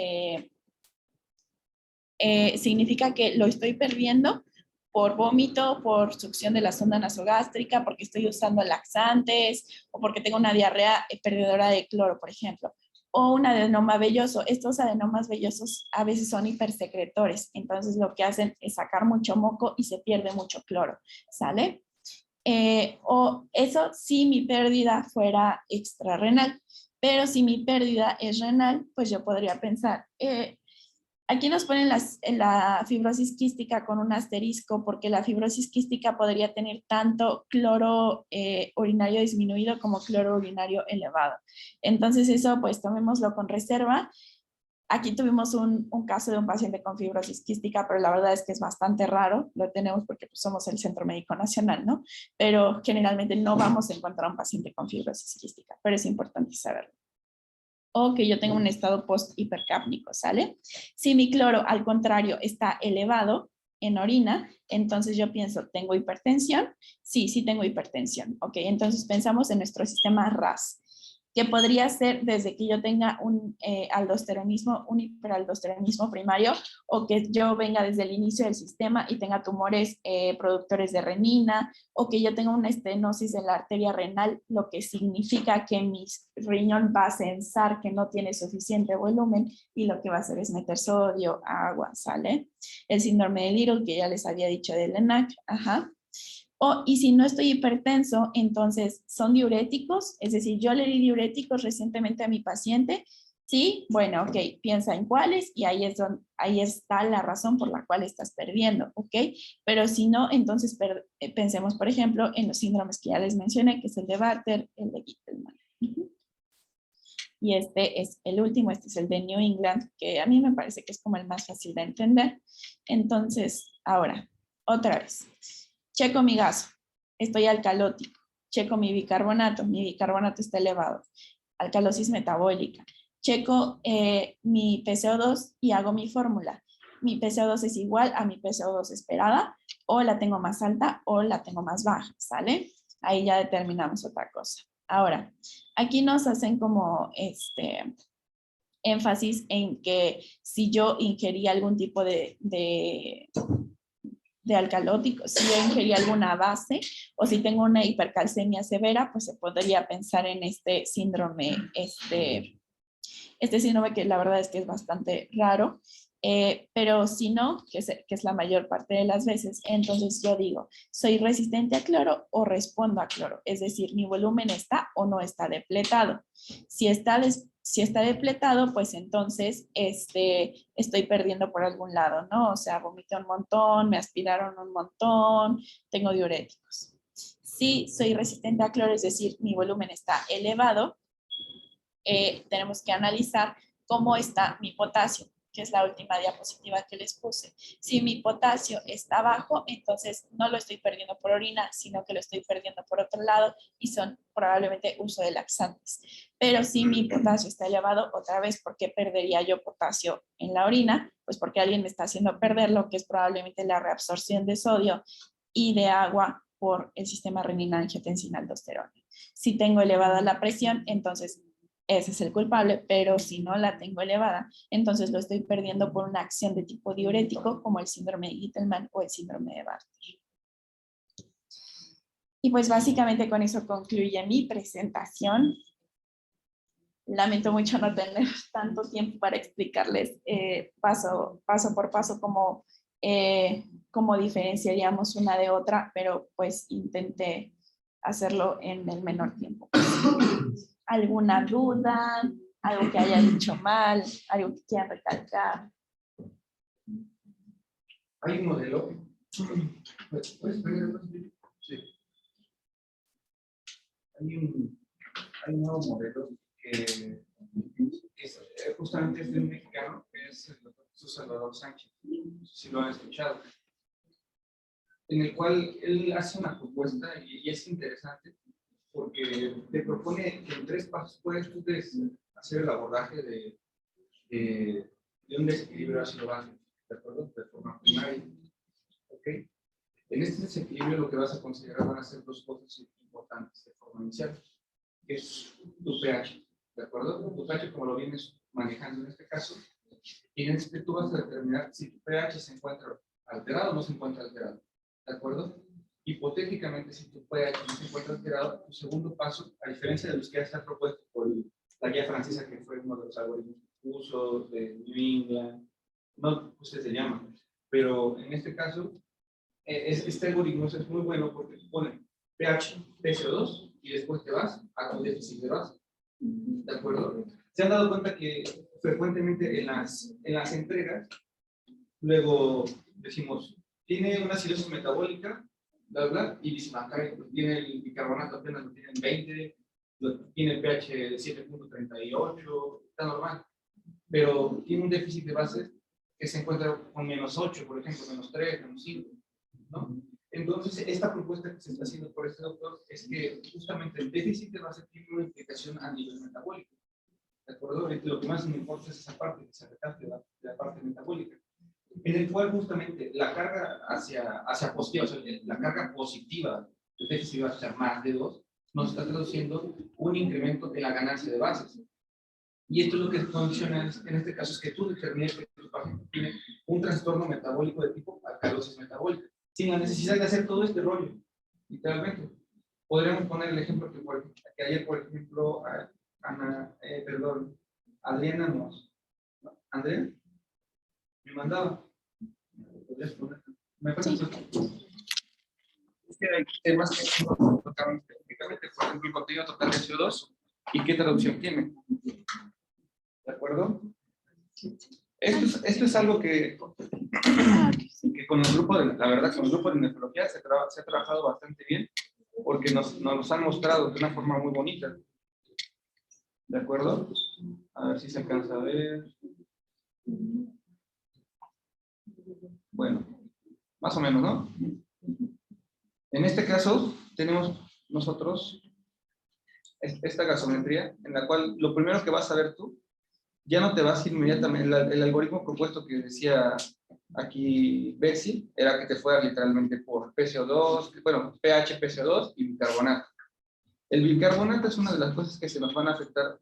significa que lo estoy perdiendo por vómito, por succión de la sonda nasogástrica, porque estoy usando laxantes o porque tengo una diarrea perdedora de cloro, por ejemplo. O un adenoma velloso. Estos adenomas vellosos a veces son hipersecretores, entonces lo que hacen es sacar mucho moco y se pierde mucho cloro, ¿sale? O eso si mi pérdida fuera extrarrenal, pero si mi pérdida es renal, pues yo podría pensar, Aquí nos ponen la fibrosis quística con un asterisco porque la fibrosis quística podría tener tanto cloro urinario disminuido como cloro urinario elevado. Entonces eso pues tomémoslo con reserva. Aquí tuvimos un caso de un paciente con fibrosis quística, pero la verdad es que es bastante raro. Lo tenemos porque pues, somos el Centro Médico Nacional, ¿no? Pero generalmente no vamos a encontrar un paciente con fibrosis quística, pero es importante saberlo. O que yo tengo un estado post-hipercápnico, ¿sale? Si mi cloro, al contrario, está elevado en orina, entonces yo pienso, ¿tengo hipertensión? Sí, sí tengo hipertensión. Ok, entonces pensamos en nuestro sistema RAS, que podría ser desde que yo tenga un aldosteronismo, un hiperaldosteronismo primario, o que yo venga desde el inicio del sistema y tenga tumores productores de renina, o que yo tenga una estenosis en la arteria renal, lo que significa que mi riñón va a censar que no tiene suficiente volumen y lo que va a hacer es meter sodio, agua, ¿sale? El síndrome de Little, que ya les había dicho de LENAC, ajá. Y si no estoy hipertenso, entonces son diuréticos, es decir, yo le di diuréticos recientemente a mi paciente, sí, bueno, ok, piensa en cuáles y ahí está la razón por la cual estás perdiendo, ok, pero si no, entonces pensemos, por ejemplo, en los síndromes que ya les mencioné, que es el de Bartter, el de Gittelman. Y este es el último, este es el de New England, que a mí me parece que es como el más fácil de entender. Entonces, ahora, otra vez. Checo mi gaso, estoy alcalótico. Checo mi bicarbonato está elevado. Alcalosis metabólica. Checo mi PCO2 y hago mi fórmula. Mi PCO2 es igual a mi PCO2 esperada, o la tengo más alta o la tengo más baja, ¿sale? Ahí ya determinamos otra cosa. Ahora, aquí nos hacen como énfasis en que si yo ingerí algún tipo de alcalótico, si yo ingerí alguna base o si tengo una hipercalcemia severa, pues se podría pensar en este síndrome, este síndrome que la verdad es que es bastante raro, pero si no, que es la mayor parte de las veces, entonces yo digo, ¿soy resistente a cloro o respondo a cloro? Es decir, ¿mi volumen está o no está depletado? Si está depletado, pues entonces estoy perdiendo por algún lado, ¿no? O sea, vomité un montón, me aspiraron un montón, tengo diuréticos. Si soy resistente a cloro, es decir, mi volumen está elevado, tenemos que analizar cómo está mi potasio, que es la última diapositiva que les puse. Si mi potasio está bajo, entonces no lo estoy perdiendo por orina, sino que lo estoy perdiendo por otro lado y son probablemente uso de laxantes. Pero si mi potasio está elevado, otra vez, ¿por qué perdería yo potasio en la orina? Pues porque alguien me está haciendo perderlo, que es probablemente la reabsorción de sodio y de agua por el sistema renina-angiotensina-aldosterona. Si tengo elevada la presión, entonces ese es el culpable, pero si no la tengo elevada, entonces lo estoy perdiendo por una acción de tipo diurético como el síndrome de Gittelman o el síndrome de Bartter. Y pues básicamente con eso concluye mi presentación. Lamento mucho no tener tanto tiempo para explicarles paso por paso cómo diferenciaríamos una de otra, pero pues intenté hacerlo en el menor tiempo posible. ¿Alguna duda? ¿Algo que haya dicho mal? ¿Algo que quieran recalcar? Hay un modelo. ¿Puedes poner? Sí. Hay un nuevo modelo que justamente es de un mexicano, que es el doctor Jesús Salvador Sánchez. No sé si lo han escuchado. En el cual él hace una propuesta y es interesante porque te propone que en 3 pasos puedes hacer el abordaje de un desequilibrio ácido básico, ¿de acuerdo? De forma primaria. ¿Ok? En este desequilibrio lo que vas a considerar van a ser 2 cosas importantes de forma inicial, que es tu pH, ¿de acuerdo? Tu pH, como lo vienes manejando en este caso, y en este tú vas a determinar si tu pH se encuentra alterado o no se encuentra alterado, ¿de acuerdo? Hipotéticamente, si tu pH no se encuentra alterado, tu segundo paso, a diferencia de los que ya están propuestos por la guía francesa, que fue uno de los algoritmos que puso, de New England, no, ustedes se llaman, pero en este caso, este algoritmo es muy bueno porque pone pH, PCO2 y después te vas a tu déficit de base. ¿De acuerdo? se han dado cuenta que frecuentemente en las entregas, luego decimos, tiene una acidosis metabólica, bla, bla, y dicen, acá tiene el bicarbonato apenas lo tiene en 20, tiene el pH de 7.38, está normal, pero tiene un déficit de bases que se encuentra con -8, por ejemplo, -3, -5, ¿no? Entonces, esta propuesta que se está haciendo por este doctor es que justamente el déficit de base tiene una implicación a nivel metabólico, ¿de acuerdo? Lo que más me importa es esa parte, que se recapte la parte metabólica, en el cual justamente la carga hacia positiva, o sea, la carga positiva del déficit de base, más de 2, nos está traduciendo un incremento de la ganancia de bases. Y esto es lo que condiciona en este caso, es que tú determines que tu paciente tiene un trastorno metabólico de tipo alcalosis metabólica, sin la necesidad de hacer todo este rollo, literalmente. Podríamos poner el ejemplo que ayer, por ejemplo, Adriana Andrea, me mandaba. ¿Podrías poner? Me parece es que hay temas que no tocaron específicamente, por ejemplo, el contenido total de CO2 y qué traducción tiene. ¿De acuerdo? Esto es algo que con el grupo de, la verdad, con el grupo de nefrología se ha trabajado bastante bien, porque nos han mostrado de una forma muy bonita. ¿De acuerdo? A ver si se alcanza a ver. Bueno, más o menos, ¿no? En este caso, tenemos nosotros esta gasometría, en la cual lo primero que vas a ver tú, ya no te vas inmediatamente, el algoritmo propuesto que decía aquí Betsy, era que te fuera literalmente por PCO2, bueno, pH, PCO2 y bicarbonato. El bicarbonato es una de las cosas que se nos van a afectar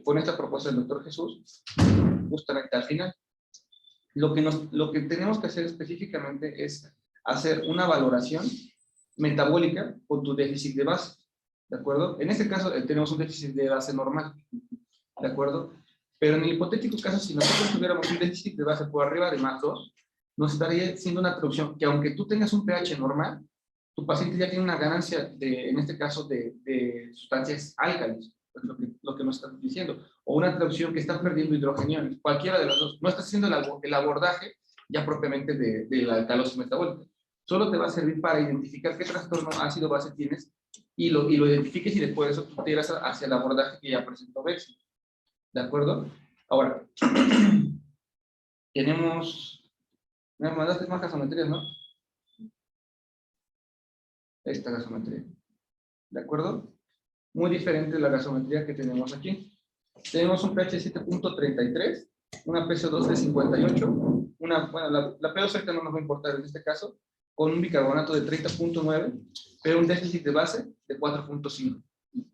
con esta propuesta del doctor Jesús, justamente al final. Lo que tenemos que hacer específicamente es hacer una valoración metabólica con tu déficit de base, ¿de acuerdo? En este caso tenemos un déficit de base normal, ¿de acuerdo? Pero en el hipotético caso, si nosotros tuviéramos un déficit de base por arriba de +2, nos estaría siendo una traducción que aunque tú tengas un pH normal, tu paciente ya tiene una ganancia, en este caso, de sustancias álcalis, es lo que nos están diciendo, o una traducción que está perdiendo hidrogeniones, cualquiera de las dos. No está haciendo el abordaje ya propiamente de la alcalosis metabólica. Solo te va a servir para identificar qué trastorno ácido-base tienes y lo identifiques y después de eso tú te irás hacia el abordaje que ya presentó Betsy. ¿De acuerdo? Ahora, tenemos... Me mandaste más gasometrías, ¿no? Esta gasometría. ¿De acuerdo? Muy diferente de la gasometría que tenemos aquí. Tenemos un pH 7.33, una PCO2 de 58, bueno, la PO2 ahorita no nos va a importar en este caso, con un bicarbonato de 30.9, pero un déficit de base de 4.5.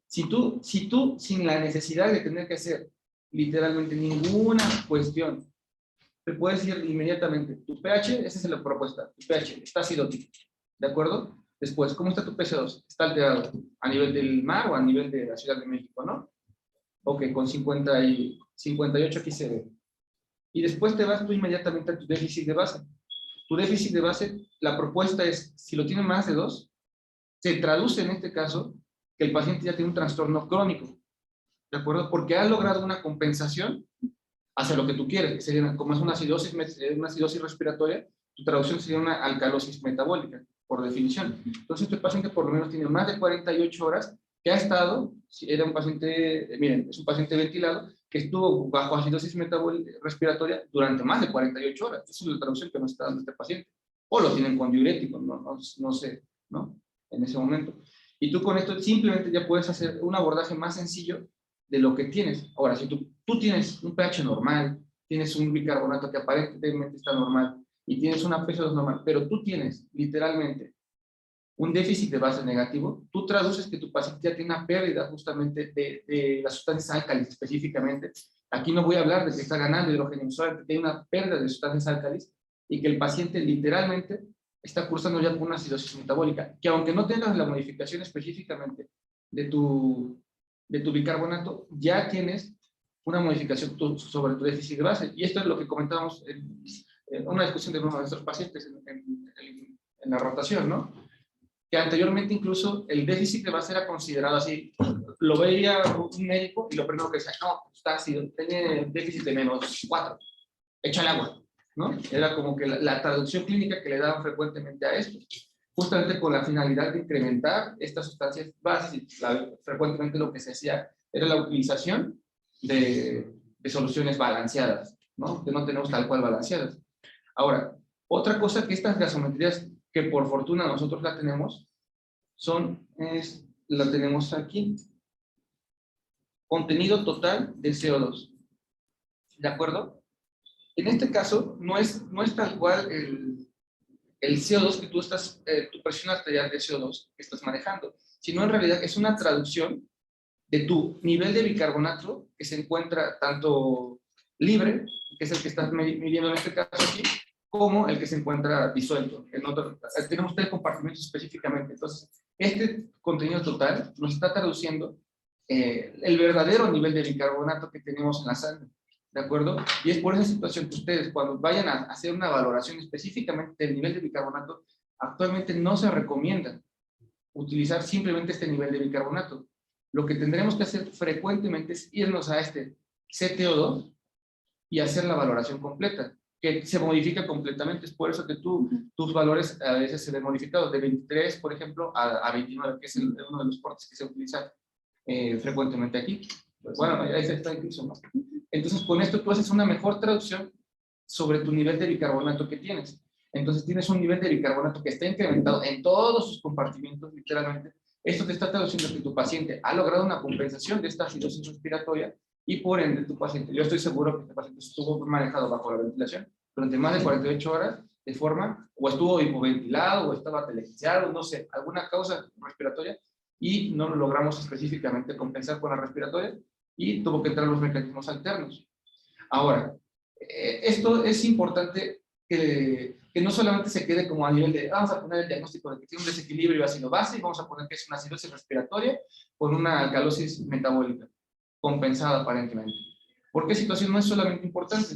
Si tú, sin la necesidad de tener que hacer literalmente ninguna cuestión, te puedes ir inmediatamente. Tu pH, esa es la propuesta. Tu pH está acidótico. ¿De acuerdo? Después, ¿cómo está tu PCO2? Está alterado. ¿A nivel del mar o a nivel de la Ciudad de México, no? Ok, con 58 aquí se ve. Y después te vas tú inmediatamente a tu déficit de base. Tu déficit de base, la propuesta es, si lo tiene más de 2, se traduce en este caso que el paciente ya tiene un trastorno crónico. ¿De acuerdo? Porque ha logrado una compensación hacia lo que tú quieres, que sería, como es una acidosis respiratoria, tu traducción sería una alcalosis metabólica, por definición. Entonces, este paciente por lo menos tiene más de 48 horas que ha estado, era un paciente, miren, es un paciente ventilado, que estuvo bajo acidosis respiratoria durante más de 48 horas. Esa es la traducción que nos está dando este paciente. O lo tienen con diurético, no sé, ¿no? En ese momento. Y tú con esto simplemente ya puedes hacer un abordaje más sencillo de lo que tienes. Ahora, si tú tienes un pH normal, tienes un bicarbonato que aparentemente está normal, y tienes una PCO2 normal, pero tú tienes literalmente un déficit de base negativo, tú traduces que tu paciente ya tiene una pérdida justamente de las sustancias álcalis específicamente. Aquí no voy a hablar de que está ganando hidrógeno, solamente que hay una pérdida de sustancias álcalis y que el paciente literalmente está cursando ya con una acidosis metabólica, que aunque no tengas la modificación específicamente de tu bicarbonato, ya tienes una modificación sobre tu déficit de base. Y esto es lo que comentábamos en una discusión de uno de nuestros pacientes en la rotación, ¿no? Que anteriormente incluso el déficit de base era considerado así, lo veía un médico y lo primero que decía, no, está ácido, tiene déficit de -4, échale agua, ¿no? Era como que la traducción clínica que le daban frecuentemente a esto, justamente con la finalidad de incrementar estas sustancias bases. Frecuentemente lo que se hacía era la utilización de soluciones balanceadas, ¿no? Que no tenemos tal cual balanceadas. Ahora, otra cosa que estas gasometrías, que por fortuna nosotros la tenemos, la tenemos aquí. Contenido total de CO2. ¿De acuerdo? En este caso, no es tal cual el CO2 que tú estás, tu presión arterial de CO2 que estás manejando, sino en realidad es una traducción de tu nivel de bicarbonato que se encuentra tanto libre, que es el que estás midiendo en este caso aquí, como el que se encuentra disuelto. Tenemos 3 compartimentos específicamente. Entonces, este contenido total nos está traduciendo el verdadero nivel de bicarbonato que tenemos en la sangre, ¿de acuerdo? Y es por esa situación que ustedes, cuando vayan a hacer una valoración específicamente del nivel de bicarbonato, actualmente no se recomienda utilizar simplemente este nivel de bicarbonato. Lo que tendremos que hacer frecuentemente es irnos a este CTO2 y hacer la valoración completa, que se modifica completamente. Es por eso que tus valores a veces se ven modificados, de 23, por ejemplo, a 29, que es uno de los portes que se utiliza frecuentemente aquí. Pues bueno, ahí está incluso, ¿no? Entonces, con esto tú haces una mejor traducción sobre tu nivel de bicarbonato que tienes. Entonces, tienes un nivel de bicarbonato que está incrementado en todos sus compartimentos, literalmente. Esto te está traduciendo que tu paciente ha logrado una compensación de esta acidosis respiratoria y por ende tu paciente, yo estoy seguro que este paciente estuvo manejado bajo la ventilación durante más de 48 horas de forma, o estuvo hipoventilado, o estaba telexiado, no sé, alguna causa respiratoria, y no lo logramos específicamente compensar con la respiratoria, y tuvo que entrar los mecanismos alternos. Ahora, esto es importante que no solamente se quede como a nivel de, vamos a poner el diagnóstico de que tiene un desequilibrio ácido-base y vamos a poner que es una acidosis respiratoria con una alcalosis metabólica compensada aparentemente. ¿Por qué situación no es solamente importante?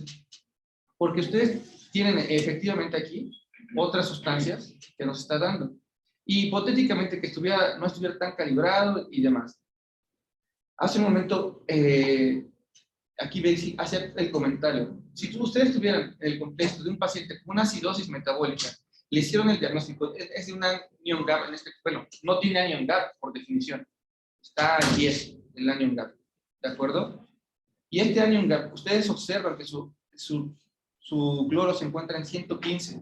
Porque ustedes tienen efectivamente aquí otras sustancias que nos está dando. Y hipotéticamente que no estuviera tan calibrado y demás. Hace un momento, aquí veis, hacía el comentario. Si ustedes tuvieran el contexto de un paciente con una acidosis metabólica, le hicieron el diagnóstico, es de un anion gap, bueno, no tiene anion gap por definición, está a 10 el anion gap, ¿de acuerdo? Y este anion gap, ustedes observan que su cloro se encuentra en 115,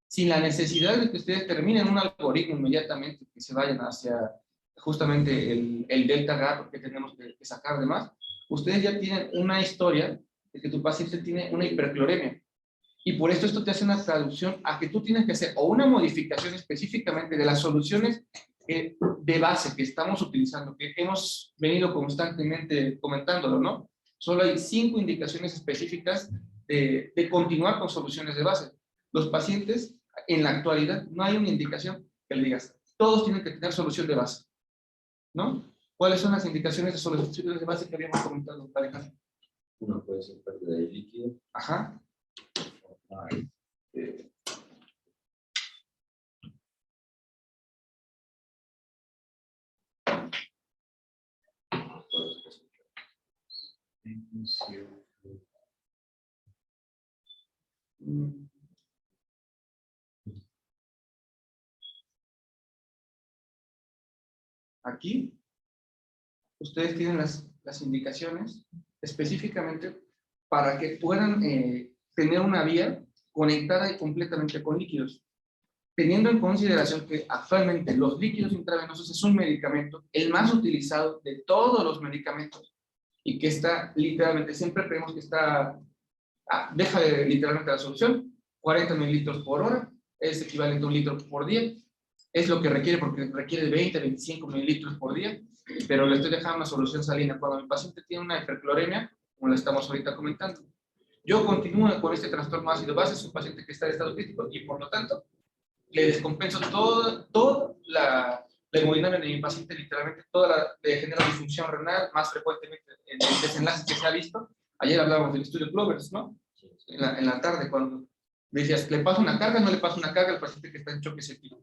sin la necesidad de que ustedes terminen un algoritmo inmediatamente, que se vayan hacia justamente el delta gap que tenemos que sacar de más. Ustedes ya tienen una historia de que tu paciente tiene una hipercloremia. Y por esto te hace una traducción a que tú tienes que hacer o una modificación específicamente de las soluciones de base que estamos utilizando, que hemos venido constantemente comentándolo, ¿no? Solo hay 5 indicaciones específicas de continuar con soluciones de base. Los pacientes, en la actualidad, no hay una indicación que le digas, todos tienen que tener solución de base, ¿no? ¿Cuáles son las indicaciones de soluciones de base que habíamos comentado, Alejandro? Uno puede ser pérdida de líquido. Ajá. Aquí ustedes tienen las indicaciones específicamente para que puedan tener una vía conectada y completamente con líquidos, teniendo en consideración que actualmente los líquidos intravenosos es un medicamento, el más utilizado de todos los medicamentos, y que está literalmente, siempre creemos que está, deja de literalmente la solución, 40 mililitros por hora, es equivalente a 1 litro por día, es lo que requiere porque requiere 20, 25 mililitros por día, pero le estoy dejando una solución salina. Cuando mi paciente tiene una hipercloremia, como le estamos ahorita comentando, yo continúo con este trastorno ácido base, es un paciente que está en estado crítico y por lo tanto le descompenso toda la hemodinamia de mi paciente, literalmente toda la de genera disfunción renal, más frecuentemente en el desenlace que se ha visto. Ayer hablábamos del estudio Clovers, ¿no? En la tarde, cuando decías, ¿le paso una carga? No le paso una carga al paciente que está en choque séptico.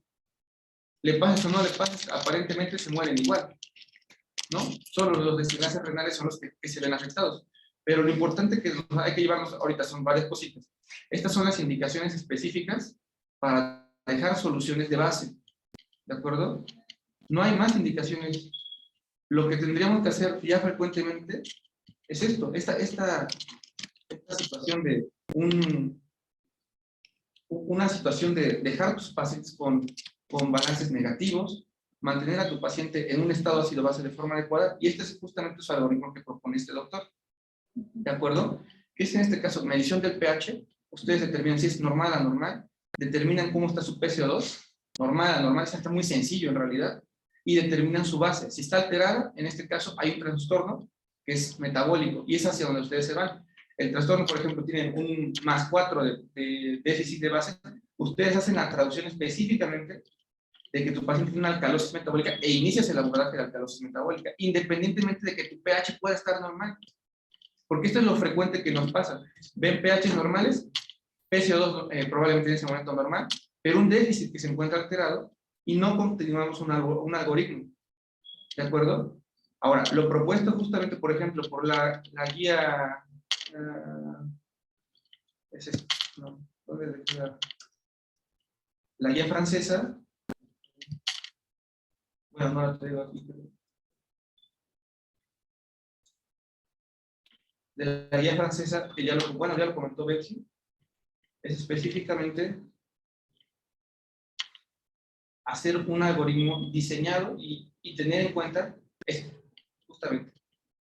Le pases o no le pases, aparentemente se mueren igual. ¿no? Solo los desenlaces renales son los que se ven afectados. Pero lo importante que hay que llevarnos ahorita son varias cositas. Estas son las indicaciones específicas para dejar soluciones de base, ¿de acuerdo? No hay más indicaciones. Lo que tendríamos que hacer ya frecuentemente es esto, esta situación de una situación de dejar a tus pacientes con balances negativos, mantener a tu paciente en un estado ácido-base de forma adecuada, y este es justamente su algoritmo que propone este doctor. ¿De acuerdo? Que es en este caso medición del pH, ustedes determinan si es normal o anormal, determinan cómo está su PCO2, normal, anormal, está muy sencillo en realidad, y determinan su base. Si está alterada, en este caso hay un trastorno que es metabólico, y es hacia donde ustedes se van. El trastorno, por ejemplo, tiene un +4 de déficit de base, ustedes hacen la traducción específicamente de que tu paciente tiene una alcalosis metabólica e inicias el abordaje de alcalosis metabólica, independientemente de que tu pH pueda estar normal. Porque esto es lo frecuente que nos pasa. Ven pH normales, PCO2 probablemente en ese momento normal, pero un déficit que se encuentra alterado y no continuamos un algoritmo. ¿De acuerdo? Ahora, lo propuesto justamente, por ejemplo, por la guía... es esto, ¿no? ¿Dónde es la guía francesa? Bueno, no la traigo aquí, pero... De la guía francesa, que ya lo comentó Betsy, es específicamente hacer un algoritmo diseñado y tener en cuenta esto, justamente,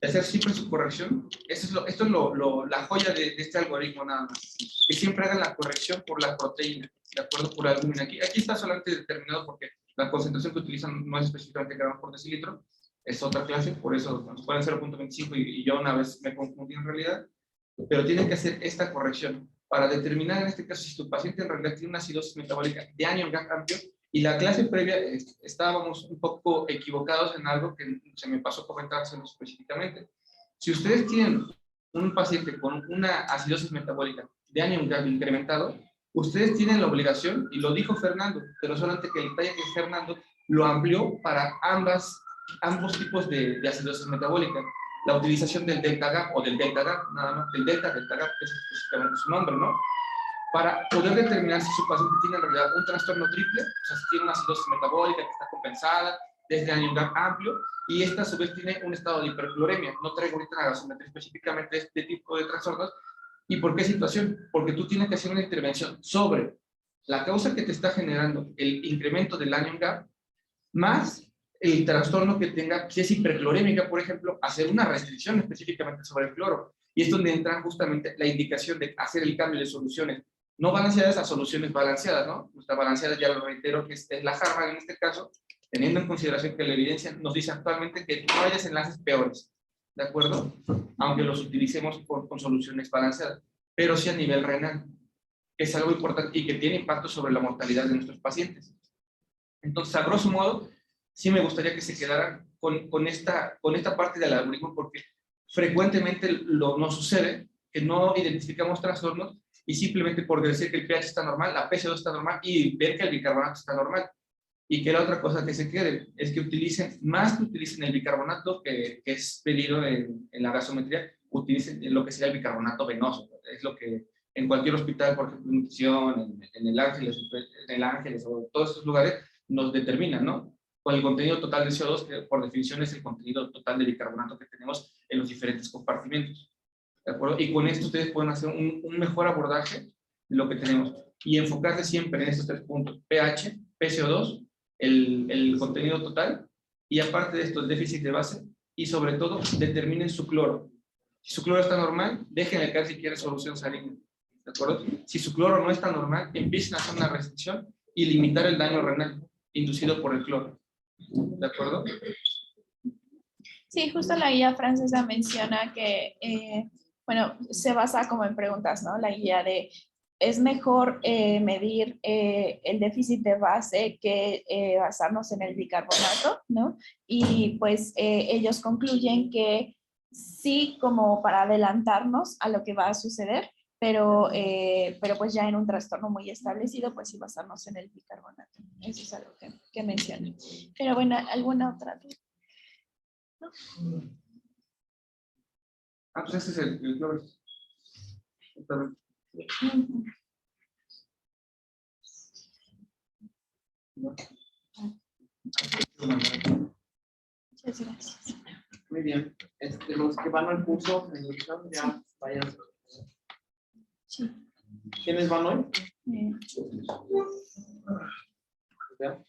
hacer siempre su corrección. Esto es la joya de este algoritmo nada más, que siempre hagan la corrección por la proteína, de acuerdo, por la albúmina. Aquí está solamente determinado porque la concentración que utilizan no es específicamente gramos por decilitro, es otra clase, por eso pueden 0.25 y yo una vez me confundí en realidad, pero tienen que hacer esta corrección para determinar en este caso si tu paciente en realidad tiene una acidosis metabólica de Anion-Gap amplio. Y la clase previa estábamos un poco equivocados en algo que se me pasó comentárselo específicamente. Si ustedes tienen un paciente con una acidosis metabólica de Anion-Gap incrementado, ustedes tienen la obligación, y lo dijo Fernando, pero solamente que el detalle que Fernando lo amplió para ambos tipos de acidosis metabólica. La utilización del delta-GAP o del delta-GAP, nada más, del delta-GAP, que es específicamente su nombre, ¿no? Para poder determinar si su paciente tiene en realidad un trastorno triple, o sea, si tiene una acidosis metabólica que está compensada desde Anion-Gap amplio, y esta a su vez tiene un estado de hipercloremia. No traigo ahorita la gasometría específicamente de este tipo de trastornos. ¿Y por qué situación? Porque tú tienes que hacer una intervención sobre la causa que te está generando el incremento del Anion-Gap, más el trastorno que tenga, si es hiperclorémica, por ejemplo, hacer una restricción específicamente sobre el cloro. Y es donde entra justamente la indicación de hacer el cambio de soluciones no balanceadas a soluciones balanceadas, ¿no? Nuestra balanceada, ya lo reitero, que es la Harvard en este caso, teniendo en consideración que la evidencia nos dice actualmente que no hay desenlaces peores, ¿de acuerdo? Aunque los utilicemos con soluciones balanceadas, pero sí a nivel renal, que es algo importante y que tiene impacto sobre la mortalidad de nuestros pacientes. Entonces, a grosso modo, sí me gustaría que se quedaran con esta parte del algoritmo, porque frecuentemente nos sucede que no identificamos trastornos y simplemente por decir que el pH está normal, la PCO2 está normal y ver que el bicarbonato está normal. Y que la otra cosa que se quede es que utilicen el bicarbonato que es pedido en la gasometría, utilicen lo que sería el bicarbonato venoso. Es lo que en cualquier hospital, por ejemplo, en nutrición, en el Ángeles o todos estos lugares, nos determinan, ¿no? Con el contenido total de CO2, que por definición es el contenido total de bicarbonato que tenemos en los diferentes compartimentos. ¿De acuerdo? Y con esto ustedes pueden hacer un mejor abordaje de lo que tenemos y enfocarse siempre en estos 3 puntos: pH, PCO2, el contenido total, y aparte de esto, el déficit de base, y sobre todo, determinen su cloro. Si su cloro está normal, déjenle caer si quiere solución salina. ¿De acuerdo? Si su cloro no está normal, empiecen a hacer una restricción y limitar el daño renal inducido por el cloro. ¿De acuerdo? Sí, justo la guía francesa menciona que, bueno, se basa como en preguntas, ¿no? La guía de, es mejor medir el déficit de base que basarnos en el bicarbonato, ¿no? Y pues ellos concluyen que sí, como para adelantarnos a lo que va a suceder, pero pues ya en un trastorno muy establecido, pues sí basarnos en el bicarbonato. Eso es algo que mencionan. Pero bueno, ¿alguna otra duda? Ah, pues ese es el cloro. Está bien. Ujú. Muchas gracias. Muy bien. Los que van al curso, ya vayan. Sí. ¿Quiénes van hoy? Eh, ¿Ya?